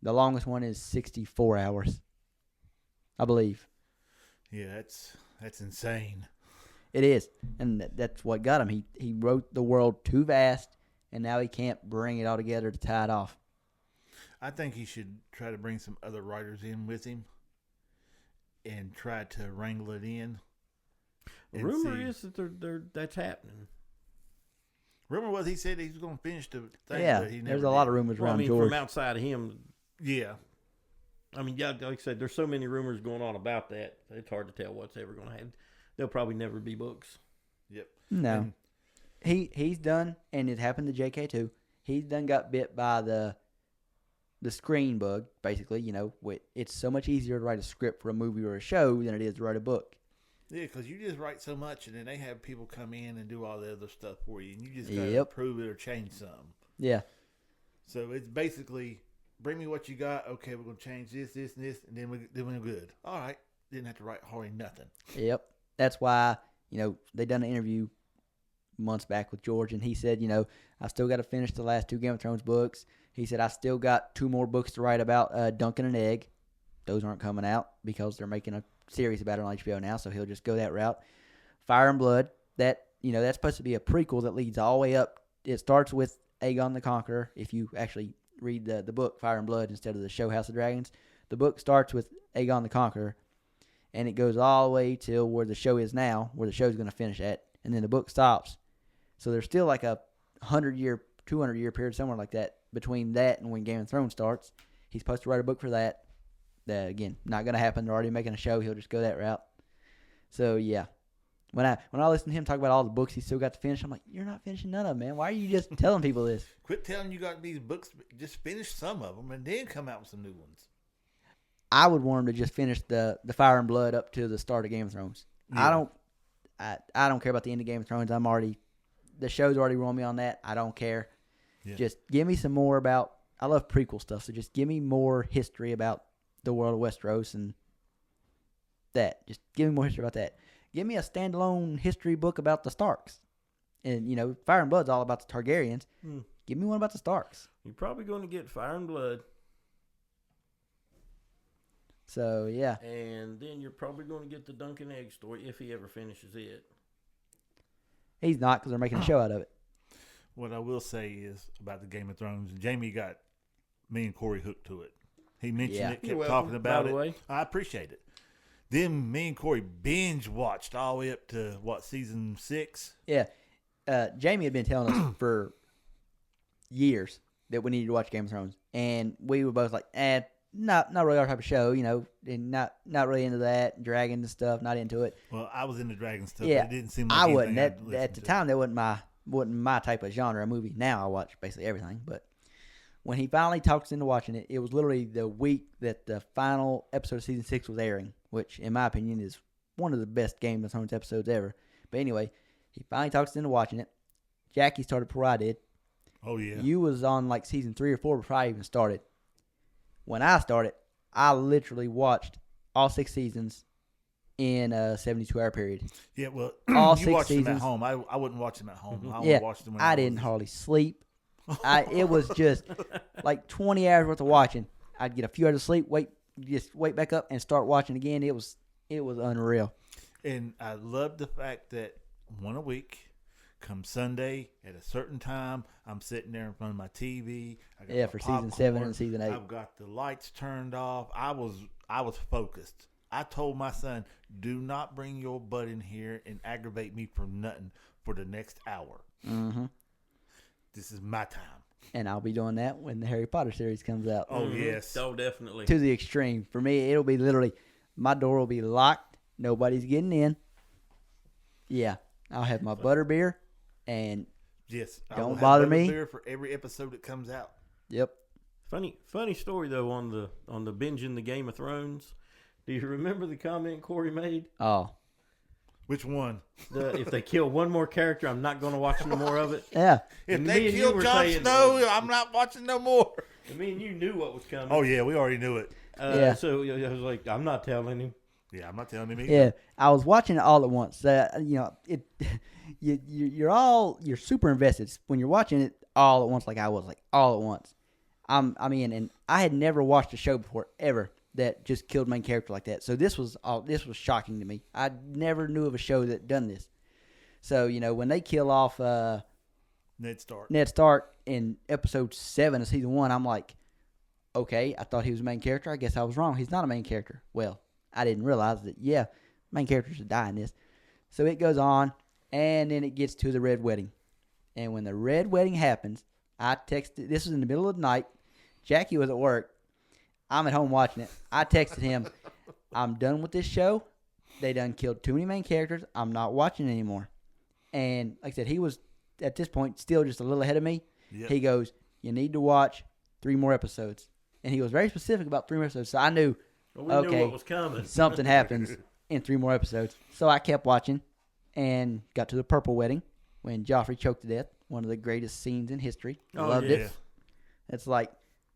Speaker 1: The longest one is 64 hours, I believe.
Speaker 3: Yeah, that's insane.
Speaker 1: It is, and that's what got him. He wrote the world too vast, and now he can't bring it all together to tie it off.
Speaker 3: I think he should try to bring some other writers in with him and try to wrangle it in.
Speaker 2: The
Speaker 3: and
Speaker 2: rumor
Speaker 3: see.
Speaker 2: is that that's happening.
Speaker 3: Rumor was he said he was going to finish the thing,
Speaker 1: Yeah,
Speaker 3: but he never
Speaker 1: there's a lot
Speaker 3: did.
Speaker 1: of rumors
Speaker 2: Well, I
Speaker 1: around
Speaker 2: mean,
Speaker 1: George.
Speaker 2: from outside of him,
Speaker 3: Yeah.
Speaker 2: I mean, yeah, like I said, there's so many rumors going on about that. It's hard to tell what's ever going to happen. There'll probably never be books.
Speaker 3: Yep.
Speaker 1: No, he's done, and it happened to J.K. too. He's done got bit by the screen bug. Basically, it's so much easier to write a script for a movie or a show than it is to write a book.
Speaker 3: Yeah, because you just write so much, and then they have people come in and do all the other stuff for you, and you just got to
Speaker 1: Yep.
Speaker 3: improve it or change something.
Speaker 1: Yeah,
Speaker 3: So it's basically, bring me what you got. Okay, we're going to change this, this, and this, and then we're good. All right. Didn't have to write hardly nothing.
Speaker 1: yep. That's why they done an interview months back with George, and he said, I still got to finish the last two Game of Thrones books. He said I still got two more books to write about Duncan and Egg. Those aren't coming out because they're making a series about it on HBO now, so he'll just go that route. Fire and Blood, that's supposed to be a prequel that leads all the way up. It starts with Aegon the Conqueror. If you actually read the book Fire and Blood instead of the show House of Dragons, the book starts with Aegon the Conqueror, and it goes all the way till where the show is now, where the show's going to finish at, and then the book stops. So there's still like a 100-year, 200-year period, somewhere like that, between that and when Game of Thrones starts. He's supposed to write a book for that. That, again, not going to happen. They're already making a show. He'll just go that route. So, yeah. When I listen to him talk about all the books he's still got to finish, I'm like, you're not finishing none of them, man. Why are you just telling people this?
Speaker 3: Quit telling you got these books. Just finish some of them and then come out with some new ones.
Speaker 1: I would want him to just finish the Fire and Blood up to the start of Game of Thrones.
Speaker 3: Yeah.
Speaker 1: I don't care about the end of Game of Thrones. The show's already run me on that. I don't care.
Speaker 3: Yeah.
Speaker 1: Just give me some more about. I love prequel stuff, so just give me more history about the world of Westeros and that. Just give me more history about that. Give me a standalone history book about the Starks. And, Fire and Blood's all about the Targaryens. Give me one about the Starks.
Speaker 2: You're probably going to get Fire and Blood,
Speaker 1: So, yeah.
Speaker 2: and then you're probably going to get the Duncan Egg story if he ever finishes it.
Speaker 1: He's not because they're making a show out of it.
Speaker 3: What I will say is about the Game of Thrones, Jamie got me and Corey hooked to it. He mentioned
Speaker 1: Yeah.
Speaker 3: it,
Speaker 2: You're
Speaker 3: kept
Speaker 2: welcome,
Speaker 3: talking about
Speaker 2: by
Speaker 3: it.
Speaker 2: the way.
Speaker 3: I appreciate it. Then me and Corey binge watched all the way up to, season 6?
Speaker 1: Yeah. Jamie had been telling us for years that we needed to watch Game of Thrones. And we were both like, not really our type of show, and not really into that. Dragons and stuff, not into it.
Speaker 3: Well, I was into dragon stuff.
Speaker 1: Yeah,
Speaker 3: But it didn't seem like
Speaker 1: I
Speaker 3: anything
Speaker 1: wasn't.
Speaker 3: I'd listen
Speaker 1: At the
Speaker 3: to.
Speaker 1: time, that wasn't my type of genre of movie. Now I watch basically everything. But when he finally talked us into watching it, it was literally the week that the final episode of season 6 was airing, which, in my opinion, is one of the best Game of Thrones episodes ever. But anyway, he finally talked us into watching it. Jackie started before I did.
Speaker 3: Oh, yeah.
Speaker 1: You was on like season 3 or 4 before I even started. When I started, I literally watched all 6 seasons in a 72-hour period.
Speaker 3: Yeah, well,
Speaker 1: All
Speaker 3: you
Speaker 1: 6
Speaker 3: watched them at
Speaker 1: seasons.
Speaker 3: home. I wouldn't watch them at home. I
Speaker 1: Yeah,
Speaker 3: only watched them when
Speaker 1: I
Speaker 3: was-
Speaker 1: didn't hardly sleep. It was just like 20 hours worth of watching. I'd get a few hours of sleep, wake back up, and start watching again. It was unreal.
Speaker 3: And I love the fact that one a week, come Sunday at a certain time, I'm sitting there in front of my TV. I got
Speaker 1: Yeah,
Speaker 3: my
Speaker 1: for season
Speaker 3: popcorn.
Speaker 1: 7 and season 8.
Speaker 3: I've got the lights turned off. I was focused. I told my son, do not bring your butt in here and aggravate me for nothing for the next hour.
Speaker 1: Mm-hmm.
Speaker 3: This is my time.
Speaker 1: And I'll be doing that when the Harry Potter series comes out.
Speaker 3: Oh, yes.
Speaker 2: Oh, definitely.
Speaker 1: To the extreme. For me, it'll be literally, my door will be locked. Nobody's getting in. Yeah. I'll have my butterbeer. And,
Speaker 3: Yes. I
Speaker 1: Don't
Speaker 3: will have
Speaker 1: bother me.
Speaker 3: butterbeer for every episode that comes out.
Speaker 1: yep.
Speaker 2: Funny story though on the binging the Game of Thrones. Do you remember the comment Corey made?
Speaker 1: Oh.
Speaker 3: Which one?
Speaker 2: If they kill one more character, I'm not going to watch no more of it.
Speaker 1: Yeah.
Speaker 3: If
Speaker 2: And me
Speaker 3: they
Speaker 2: and you
Speaker 3: kill
Speaker 2: were
Speaker 3: Jon
Speaker 2: saying-
Speaker 3: Snow, I'm not watching no more.
Speaker 2: And me and you knew what was coming.
Speaker 3: Oh, yeah. We already knew it.
Speaker 1: Yeah.
Speaker 2: So I was like, I'm not telling him.
Speaker 3: Yeah, I'm not telling him either.
Speaker 1: Yeah. I was watching it all at once. You're super invested when you're watching it all at once, like I was, like all at once. And I had never watched a show before ever that just killed main character like that. So this was shocking to me. I never knew of a show that done this. So when they kill off
Speaker 3: Ned Stark.
Speaker 1: Ned Stark in episode 7 of season 1, I'm like, okay, I thought he was a main character. I guess I was wrong. He's not a main character. Well, I didn't realize that. Yeah, main characters should die in this. So it goes on, and then it gets to the Red Wedding. And when the Red Wedding happens, I texted. This was in the middle of the night. Jackie was at work. I'm at home watching it. I texted him, I'm done with this show. They done killed too many main characters. I'm not watching anymore. And like I said, he was, at this point, still just a little ahead of me.
Speaker 3: Yep.
Speaker 1: He goes, you need to watch 3 more episodes. And he was very specific about 3 more episodes. So I knew
Speaker 2: Well, we knew
Speaker 1: Okay.
Speaker 2: what was coming.
Speaker 1: something happens in 3 more episodes. So I kept watching and got to the Purple Wedding when Joffrey choked to death. One of the greatest scenes in history.
Speaker 2: Oh,
Speaker 1: Loved
Speaker 3: yeah.
Speaker 1: it. It's like,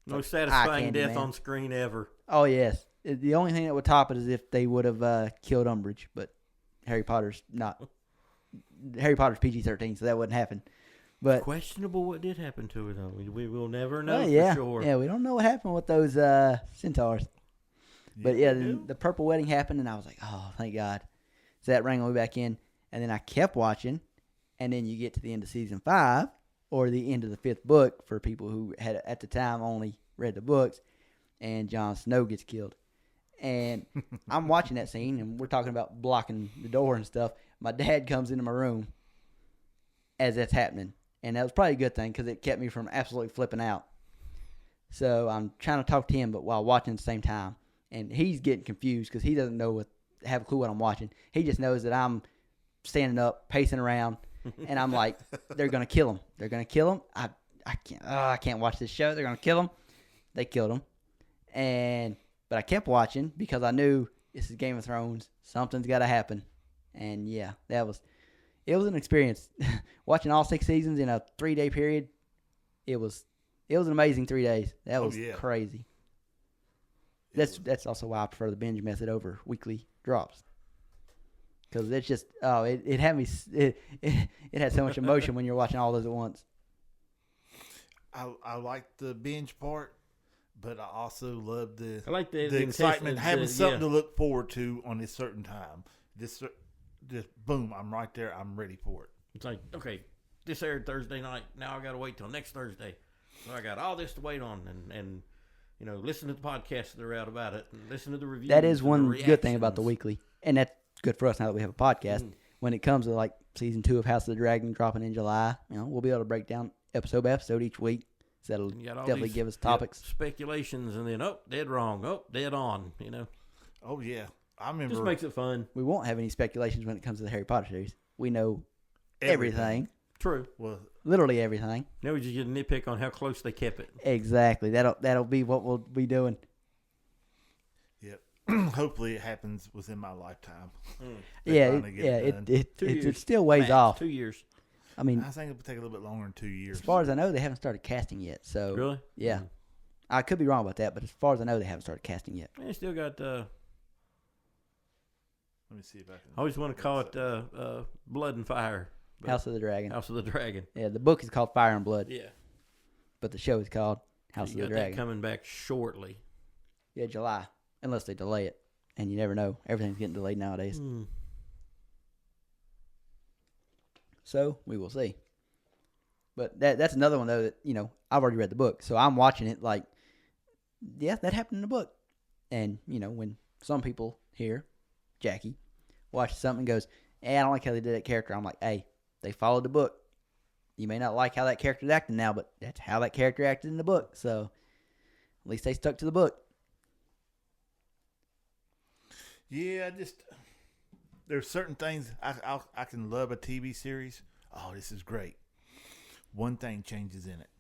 Speaker 2: Most
Speaker 1: eye
Speaker 2: satisfying
Speaker 1: candy,
Speaker 2: death
Speaker 1: man.
Speaker 2: on screen ever.
Speaker 1: oh, yes. The only thing that would top it is if they would have killed Umbridge. But Harry Potter's not. Harry Potter's PG-13, so that wouldn't happen. But
Speaker 2: Questionable what did happen to her, though. We will never know
Speaker 1: yeah,
Speaker 2: for sure.
Speaker 1: yeah, we don't know what happened with those centaurs. But yeah, the Purple Wedding happened, and I was like, oh, thank God. So that rang me back in, and then I kept watching, and then you get to the end of season 5, or the end of the 5th book for people who had at the time only read the books, and Jon Snow gets killed. And I'm watching that scene, and we're talking about blocking the door and stuff. My dad comes into my room as that's happening, and that was probably a good thing because it kept me from absolutely flipping out. So I'm trying to talk to him, but while watching at the same time. And he's getting confused because he doesn't have a clue what I'm watching. He just knows that I'm standing up, pacing around, and I'm like, they're gonna kill him. They're gonna kill him. I can't watch this show. They're gonna kill him. They killed him, but I kept watching because I knew this is Game of Thrones. Something's got to happen, and yeah, it was an experience. Watching all 6 seasons in a 3-day period, it was an amazing 3 days. That was crazy. That's also why I prefer the binge method over weekly drops. Because it's just, it had me, it had so much emotion when you're watching all those at once.
Speaker 3: I like the binge part, but I also love the
Speaker 2: I like the
Speaker 3: excitement, having something
Speaker 2: yeah.
Speaker 3: to look forward to on a certain time. Just boom, I'm right there. I'm ready for it.
Speaker 2: It's like, okay, this aired Thursday night. Now I got to wait till next Thursday. So I got all this to wait on, and listen to the podcasts that are out about it, and listen to the reviews.
Speaker 1: That is
Speaker 2: and
Speaker 1: one
Speaker 2: the
Speaker 1: good thing about the
Speaker 2: reactions.
Speaker 1: weekly. And that's good for us now that we have a podcast. When it comes to like season 2 of House of the Dragon dropping in July, we'll be able to break down episode by episode each week. So that'll
Speaker 2: You got all
Speaker 1: definitely
Speaker 2: these,
Speaker 1: give us topics.
Speaker 2: speculations, and then dead wrong, dead on.
Speaker 3: Oh yeah, I remember.
Speaker 2: Just makes it fun.
Speaker 1: We won't have any speculations when it comes to the Harry Potter series. We know everything.
Speaker 2: True.
Speaker 3: Well,
Speaker 1: literally everything.
Speaker 2: Now we just get a nitpick on how close they kept it.
Speaker 1: Exactly. That'll be what we'll be doing.
Speaker 3: Yep. Hopefully it happens within my lifetime.
Speaker 1: It still ways
Speaker 2: Max,
Speaker 1: off.
Speaker 2: 2 years.
Speaker 1: I mean,
Speaker 3: I think it would take a little bit longer than 2 years.
Speaker 1: as far as I know, they haven't started casting yet. So
Speaker 2: Really?
Speaker 1: yeah, I could be wrong about that, but as far as I know, they haven't started casting yet.
Speaker 2: They still got.
Speaker 3: Let me see if I can.
Speaker 2: I always want to call it Blood and Fire. But
Speaker 1: House of the Dragon.
Speaker 2: House of the Dragon.
Speaker 1: Yeah, the book is called Fire and Blood,
Speaker 2: Yeah.
Speaker 1: but the show is called House of
Speaker 2: You
Speaker 1: the
Speaker 2: got that
Speaker 1: Dragon.
Speaker 2: coming back shortly.
Speaker 1: Yeah, July, unless they delay it, and you never know. Everything's getting delayed nowadays. So we will see. But that's another one though that I've already read the book, so I'm watching it like, yeah, that happened in the book. And when some people here, Jackie, watches something and goes, "Hey, I don't like how they did that character," I'm like, "Hey, they followed the book. You may not like how that character's acting now, but that's how that character acted in the book. So at least they stuck to the book."
Speaker 3: Yeah, there's certain things I can love a TV series. Oh, this is great. One thing changes in it,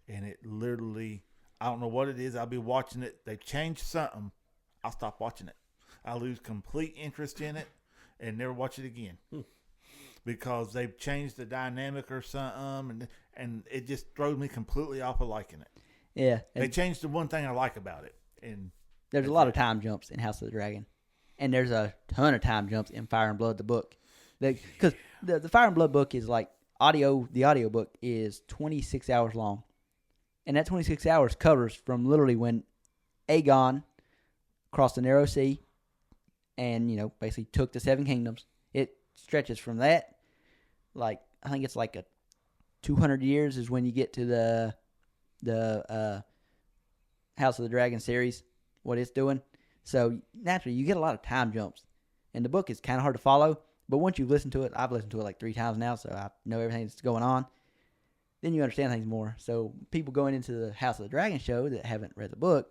Speaker 3: and it literally, I don't know what it is. I'll be watching it. They change something. I'll stop watching it. I lose complete interest in it and never watch it again because they've changed the dynamic or something, and it just throws me completely off of liking it.
Speaker 1: Yeah.
Speaker 3: They changed the one thing I like about it, and
Speaker 1: there's a lot of time jumps in House of the Dragon. And there's a ton of time jumps in Fire and Blood, the book. Because the Fire and Blood book is like the audio book is 26 hours long. And that 26 hours covers from literally when Aegon crossed the Narrow Sea and, basically took the Seven Kingdoms. It stretches from that, like, I think it's like a 200 years is when you get to the House of the Dragon series, what it's doing. So naturally, you get a lot of time jumps, and the book is kind of hard to follow. But once you listen to it, I've listened to it like 3 times now, so I know everything that's going on. Then you understand things more. So people going into the House of the Dragon show that haven't read the book,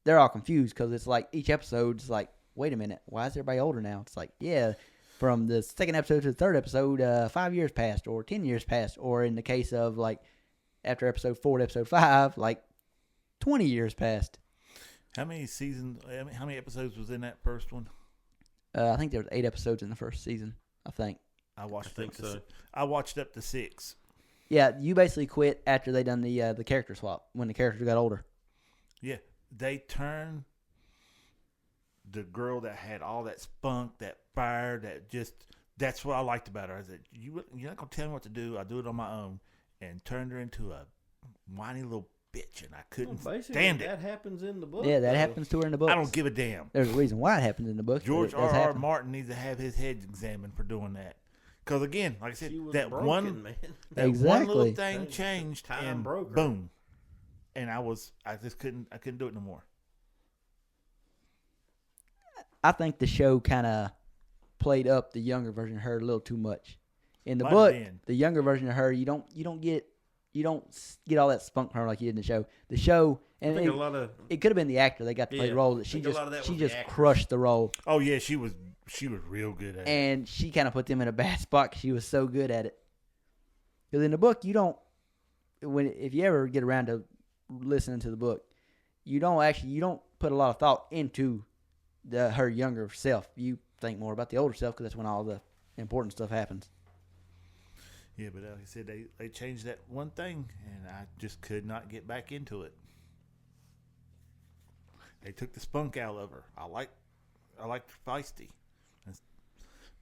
Speaker 1: they're all confused because it's like each episode's like, wait a minute, why is everybody older now? It's like, yeah, from the second episode to the third episode, 5 years passed or 10 years passed, or in the case of like after episode 4 to episode 5, like 20 years passed.
Speaker 3: how many seasons? How many episodes was in that first one?
Speaker 1: I think there was 8 episodes in the first season. I think.
Speaker 3: I watched up to 6.
Speaker 1: Yeah, you basically quit after they done the character swap when the characters got older.
Speaker 3: Yeah, they turned the girl that had all that spunk, that fire, that's what I liked about her. I said, you're not gonna tell me what to do. I'll do it on my own, and turned her into a whiny little bitch, and I couldn't stand it.
Speaker 2: That happens in the book.
Speaker 1: Yeah, that happens to her in the book.
Speaker 3: I don't give a damn.
Speaker 1: There's a reason why it happens in the book.
Speaker 3: George R.R. Martin needs to have his head examined for doing that. Because again, like I said, that
Speaker 2: broken,
Speaker 3: one
Speaker 1: Exactly.
Speaker 3: little thing changed,
Speaker 2: Time
Speaker 3: and
Speaker 2: broke her.
Speaker 3: boom, and I couldn't do it no more.
Speaker 1: I think the show kind of played up the younger version of her a little too much. In the
Speaker 3: Might
Speaker 1: book,
Speaker 3: have been.
Speaker 1: the younger version of her, you don't get all that spunk from her like you did in the show. The show, and
Speaker 2: I think a lot of
Speaker 1: it could have been the actor they got to play the role that she
Speaker 2: think a lot of that was the
Speaker 1: just
Speaker 2: actress.
Speaker 1: crushed the role,
Speaker 3: Oh yeah, she was real good at it.
Speaker 1: and she kind of put them in a bad spot 'cause she was so good at it. Because in the book, if you ever get around to listening to the book, you don't put a lot of thought into her younger self. You think more about the older self because that's when all the important stuff happens.
Speaker 3: Yeah, but like I said, they changed that one thing, and I just could not get back into it. They took the spunk out of her. I liked feisty,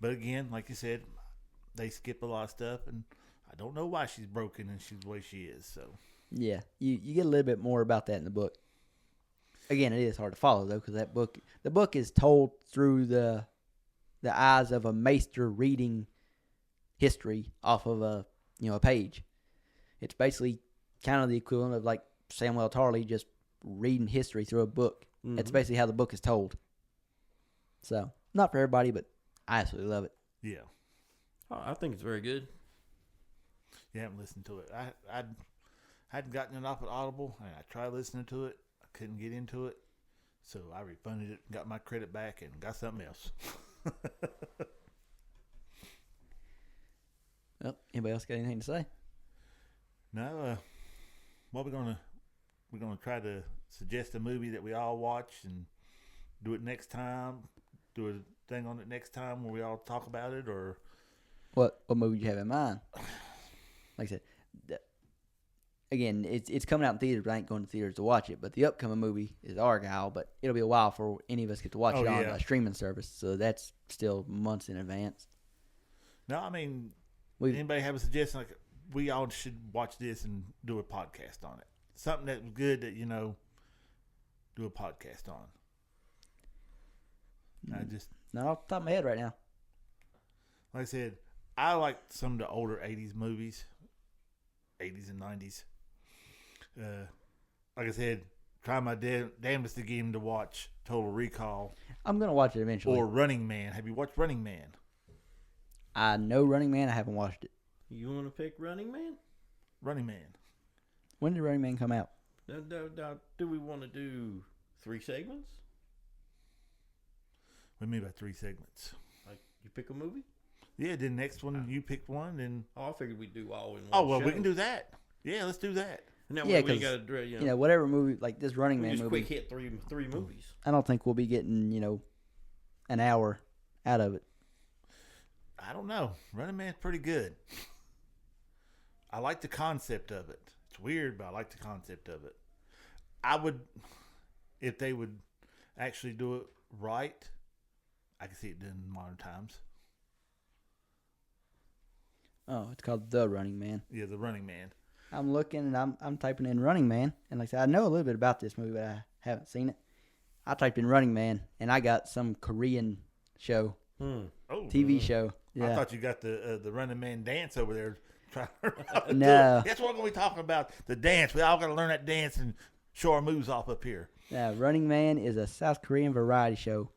Speaker 3: but again, like you said, they skip a lot of stuff, and I don't know why she's broken and she's the way she is. So
Speaker 1: Yeah, you get a little bit more about that in the book. Again, it is hard to follow though because the book is told through the eyes of a maester reading history off of a page. It's basically kind of the equivalent of like Samuel Tarley just reading history through a book.
Speaker 2: Mm-hmm.
Speaker 1: That's basically how the book is told. So not for everybody, but I absolutely love it.
Speaker 3: yeah,
Speaker 2: I think it's very good.
Speaker 3: you haven't listened to it. I hadn't gotten it off at Audible, and I tried listening to it. I couldn't get into it, so I refunded it, got my credit back, and got something else.
Speaker 1: Well, anybody else got anything to say?
Speaker 3: No, what we're gonna try to suggest a movie that we all watch and do it next time. Do a thing on it next time where we all talk about it, or
Speaker 1: What movie do you have in mind? Like I said, again, it's coming out in theaters, but I ain't going to theaters to watch it. But the upcoming movie is Argyle, but it'll be a while for any of us get to watch it on a streaming service. So that's still months in advance.
Speaker 3: no, I mean, anybody have a suggestion? Like, we all should watch this and do a podcast on it. Something that was good that do a podcast on. I just
Speaker 1: not off the top of my head right now.
Speaker 3: like I said, I like some of the older '80s movies, '80s and '90s. Like I said, try my damnedest to get him to watch Total Recall
Speaker 1: I'm gonna watch it eventually.
Speaker 3: or Running Man. Have you watched Running Man?
Speaker 1: I know Running Man. I haven't watched it.
Speaker 2: You want to pick Running Man?
Speaker 3: Running Man.
Speaker 1: When did Running Man come out?
Speaker 2: Now, do we want to do 3 segments?
Speaker 3: What do you mean by 3 segments?
Speaker 2: Like, you pick a movie?
Speaker 3: Yeah, then next one you picked one, and
Speaker 2: Oh, I figured we'd do all in one.
Speaker 3: oh well,
Speaker 2: show.
Speaker 3: we can do that. Yeah, let's do that.
Speaker 2: And that
Speaker 1: Yeah,
Speaker 2: way we
Speaker 1: 'cause,
Speaker 2: got to,
Speaker 1: whatever movie like this Running
Speaker 2: we
Speaker 1: Man
Speaker 2: just
Speaker 1: movie.
Speaker 2: quick hit three movies.
Speaker 1: I don't think we'll be getting an hour out of it.
Speaker 3: I don't know. Running Man's pretty good. I like the concept of it. It's weird, but I like the concept of it. I would, if they would actually do it right, I can see it done in modern times.
Speaker 1: Oh, it's called The Running Man.
Speaker 3: Yeah, the Running Man.
Speaker 1: I'm looking and I'm typing in Running Man, and like I said, I know a little bit about this movie, but I haven't seen it. I typed in Running Man, and I got some Korean show,
Speaker 3: Oh,
Speaker 1: TV show. Yeah.
Speaker 3: I thought you got the Running Man dance over there. Trying to learn how to do
Speaker 1: No.
Speaker 3: it. That's what we're going to be talking about. The dance. We all got to learn that dance and show our moves off up here.
Speaker 1: Yeah, Running Man is a South Korean variety show.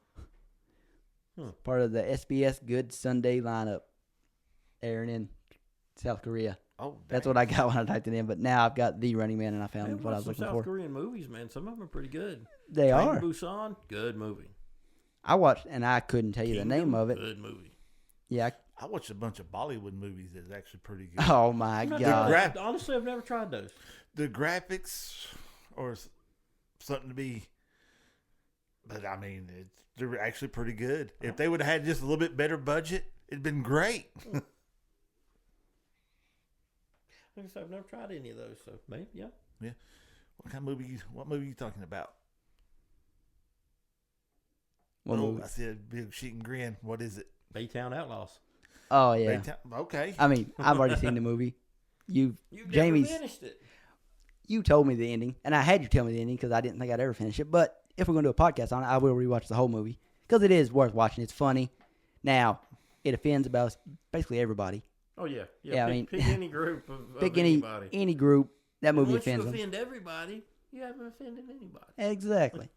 Speaker 1: Part of the SBS Good Sunday lineup, airing in South Korea.
Speaker 3: Oh,
Speaker 1: That's what I got when I typed it in. But now I've got The Running Man, and I
Speaker 2: I
Speaker 1: found what I was looking
Speaker 2: South
Speaker 1: for.
Speaker 2: Korean movies, man. Some of them are pretty good.
Speaker 1: They
Speaker 2: Train
Speaker 1: are.
Speaker 2: to Busan, good movie.
Speaker 1: I watched, and I couldn't tell you
Speaker 2: Kingdom,
Speaker 1: the name of it.
Speaker 2: Good movie.
Speaker 1: Yeah.
Speaker 3: I watched a bunch of Bollywood movies that's actually pretty good.
Speaker 1: Oh my God.
Speaker 2: Honestly, I've never tried those.
Speaker 3: The graphics are something to be, but I mean, they're actually pretty good. If they would have had just a little bit better budget, it'd been great.
Speaker 2: Like I said, I've never tried any of those, so maybe, yeah.
Speaker 3: Yeah. What kind of movie? What movie are you talking about?
Speaker 1: What
Speaker 3: Oh,
Speaker 1: movie?
Speaker 3: I said big sheet and grin. What is it?
Speaker 2: Baytown Outlaws.
Speaker 1: Oh yeah.
Speaker 3: Okay.
Speaker 1: I mean, I've already seen the movie.
Speaker 2: You
Speaker 1: Jamie's.
Speaker 2: never finished it.
Speaker 1: You told me the ending, and I had you tell me the ending because I didn't think I'd ever finish it. But if we're going to do a podcast on it, I will rewatch the whole movie because it is worth watching. It's funny. Now, it offends about basically everybody.
Speaker 2: Oh yeah,
Speaker 1: Yeah, I mean,
Speaker 2: pick any group of
Speaker 1: Pick
Speaker 2: anybody.
Speaker 1: any group, that movie
Speaker 2: Once
Speaker 1: offends
Speaker 2: you
Speaker 1: them.
Speaker 2: offend everybody, you haven't offended anybody.
Speaker 1: Exactly.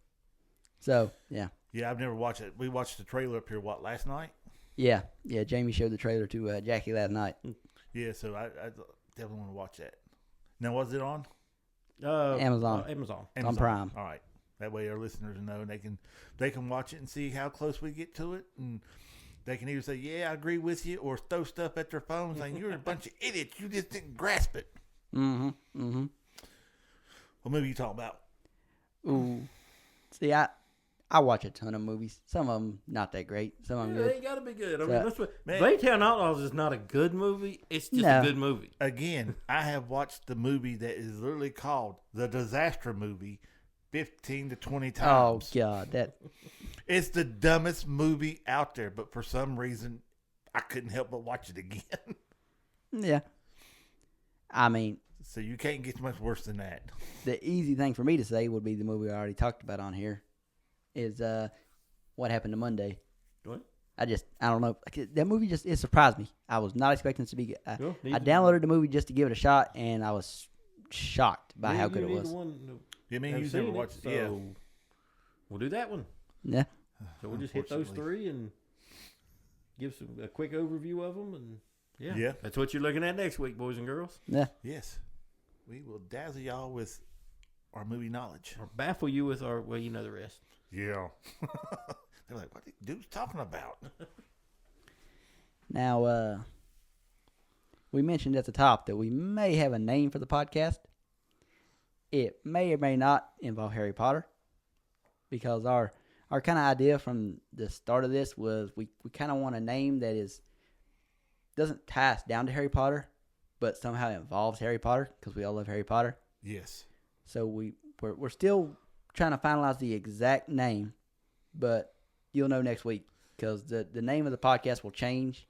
Speaker 1: So, yeah.
Speaker 3: Yeah, I've never watched it. We watched the trailer up here, last night?
Speaker 1: Yeah. Jamie showed the trailer to Jackie last night.
Speaker 3: Yeah, so I definitely want to watch that. Now, was it on?
Speaker 1: Amazon.
Speaker 2: Amazon.
Speaker 1: On Prime.
Speaker 3: All right. That way our listeners know, and they can watch it and see how close we get to it, and they can either say, yeah, I agree with you, or throw stuff at their phone saying, you're a bunch of idiots. You just didn't grasp it.
Speaker 1: Mm-hmm.
Speaker 3: What movie you talking about?
Speaker 1: Ooh. See, I watch a ton of movies. Some of them not that great. Some of them
Speaker 2: Yeah,
Speaker 1: good.
Speaker 2: they gotta be good. I
Speaker 1: So-
Speaker 2: mean, that's what
Speaker 3: Man.
Speaker 2: Baytown Outlaws is not a good movie. It's just
Speaker 1: No.
Speaker 2: a good movie.
Speaker 3: Again, I have watched the movie that is literally called The Disaster Movie 15 to 20
Speaker 1: Oh,
Speaker 3: times.
Speaker 1: God. That.
Speaker 3: It's the dumbest movie out there, but for some reason, I couldn't help but watch it again.
Speaker 1: Yeah. I mean,
Speaker 3: So you can't get much worse than that.
Speaker 1: the easy thing for me to say would be the movie I already talked about on here is What Happened to Monday.
Speaker 2: What?
Speaker 1: I don't know. That movie it surprised me. I was not expecting it to be good. I
Speaker 2: neither-
Speaker 1: downloaded the movie just to give it a shot, and I was shocked by how good it was.
Speaker 3: You mean
Speaker 2: I've
Speaker 3: you've
Speaker 2: seen
Speaker 3: never
Speaker 2: it,
Speaker 3: watched it?
Speaker 2: so
Speaker 3: Yeah.
Speaker 2: we'll do that one.
Speaker 1: Yeah.
Speaker 2: So we'll just hit those
Speaker 3: Unfortunately.
Speaker 2: 3 and give a quick overview of them, and
Speaker 3: Yeah.
Speaker 2: that's what you're looking at next week, boys and girls.
Speaker 1: Yeah.
Speaker 3: Yes. We will dazzle y'all with our movie knowledge.
Speaker 2: Or baffle you with our, well, you know the rest.
Speaker 3: Yeah. They're like, what the dude's talking about?
Speaker 1: Now, we mentioned at the top that we may have a name for the podcast. It may or may not involve Harry Potter, because our kind of idea from the start of this was we kind of want a name that doesn't tie us down to Harry Potter, but somehow involves Harry Potter, because we all love Harry Potter.
Speaker 3: Yes.
Speaker 1: So we're still trying to finalize the exact name, but you'll know next week, because the name of the podcast will change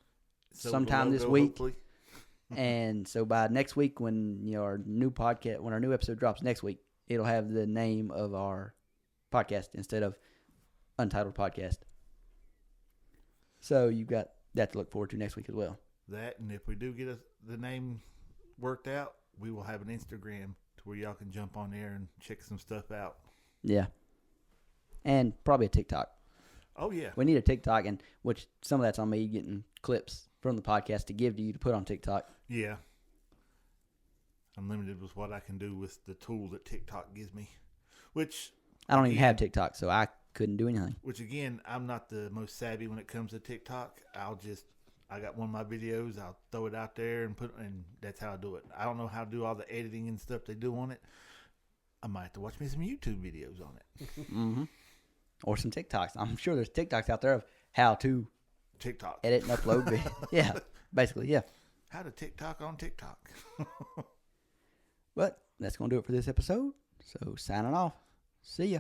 Speaker 1: sometime this week.
Speaker 3: Hopefully.
Speaker 1: And so by next week, when our new episode drops next week, it'll have the name of our podcast instead of Untitled Podcast. So you've got that to look forward to next week as well.
Speaker 3: That, and if we do get the name worked out, we will have an Instagram to where y'all can jump on there and check some stuff out.
Speaker 1: Yeah. And probably a TikTok.
Speaker 3: Oh, yeah.
Speaker 1: We need a TikTok, and which some of that's on me getting clips from the podcast to give to you to put on TikTok.
Speaker 3: Yeah. I'm limited with what I can do with the tool that TikTok gives me, which
Speaker 1: I don't even have TikTok, so I couldn't do anything.
Speaker 3: Which, again, I'm not the most savvy when it comes to TikTok. I got one of my videos, I'll throw it out there and that's how I do it. I don't know how to do all the editing and stuff they do on it. I might have to watch me some YouTube videos on it.
Speaker 1: Mm-hmm. Or some TikToks. I'm sure there's TikToks out there of how to
Speaker 3: TikTok
Speaker 1: edit and upload video. Yeah, basically, yeah.
Speaker 3: How to TikTok on TikTok.
Speaker 1: But that's going to do it for this episode. So signing off. See ya.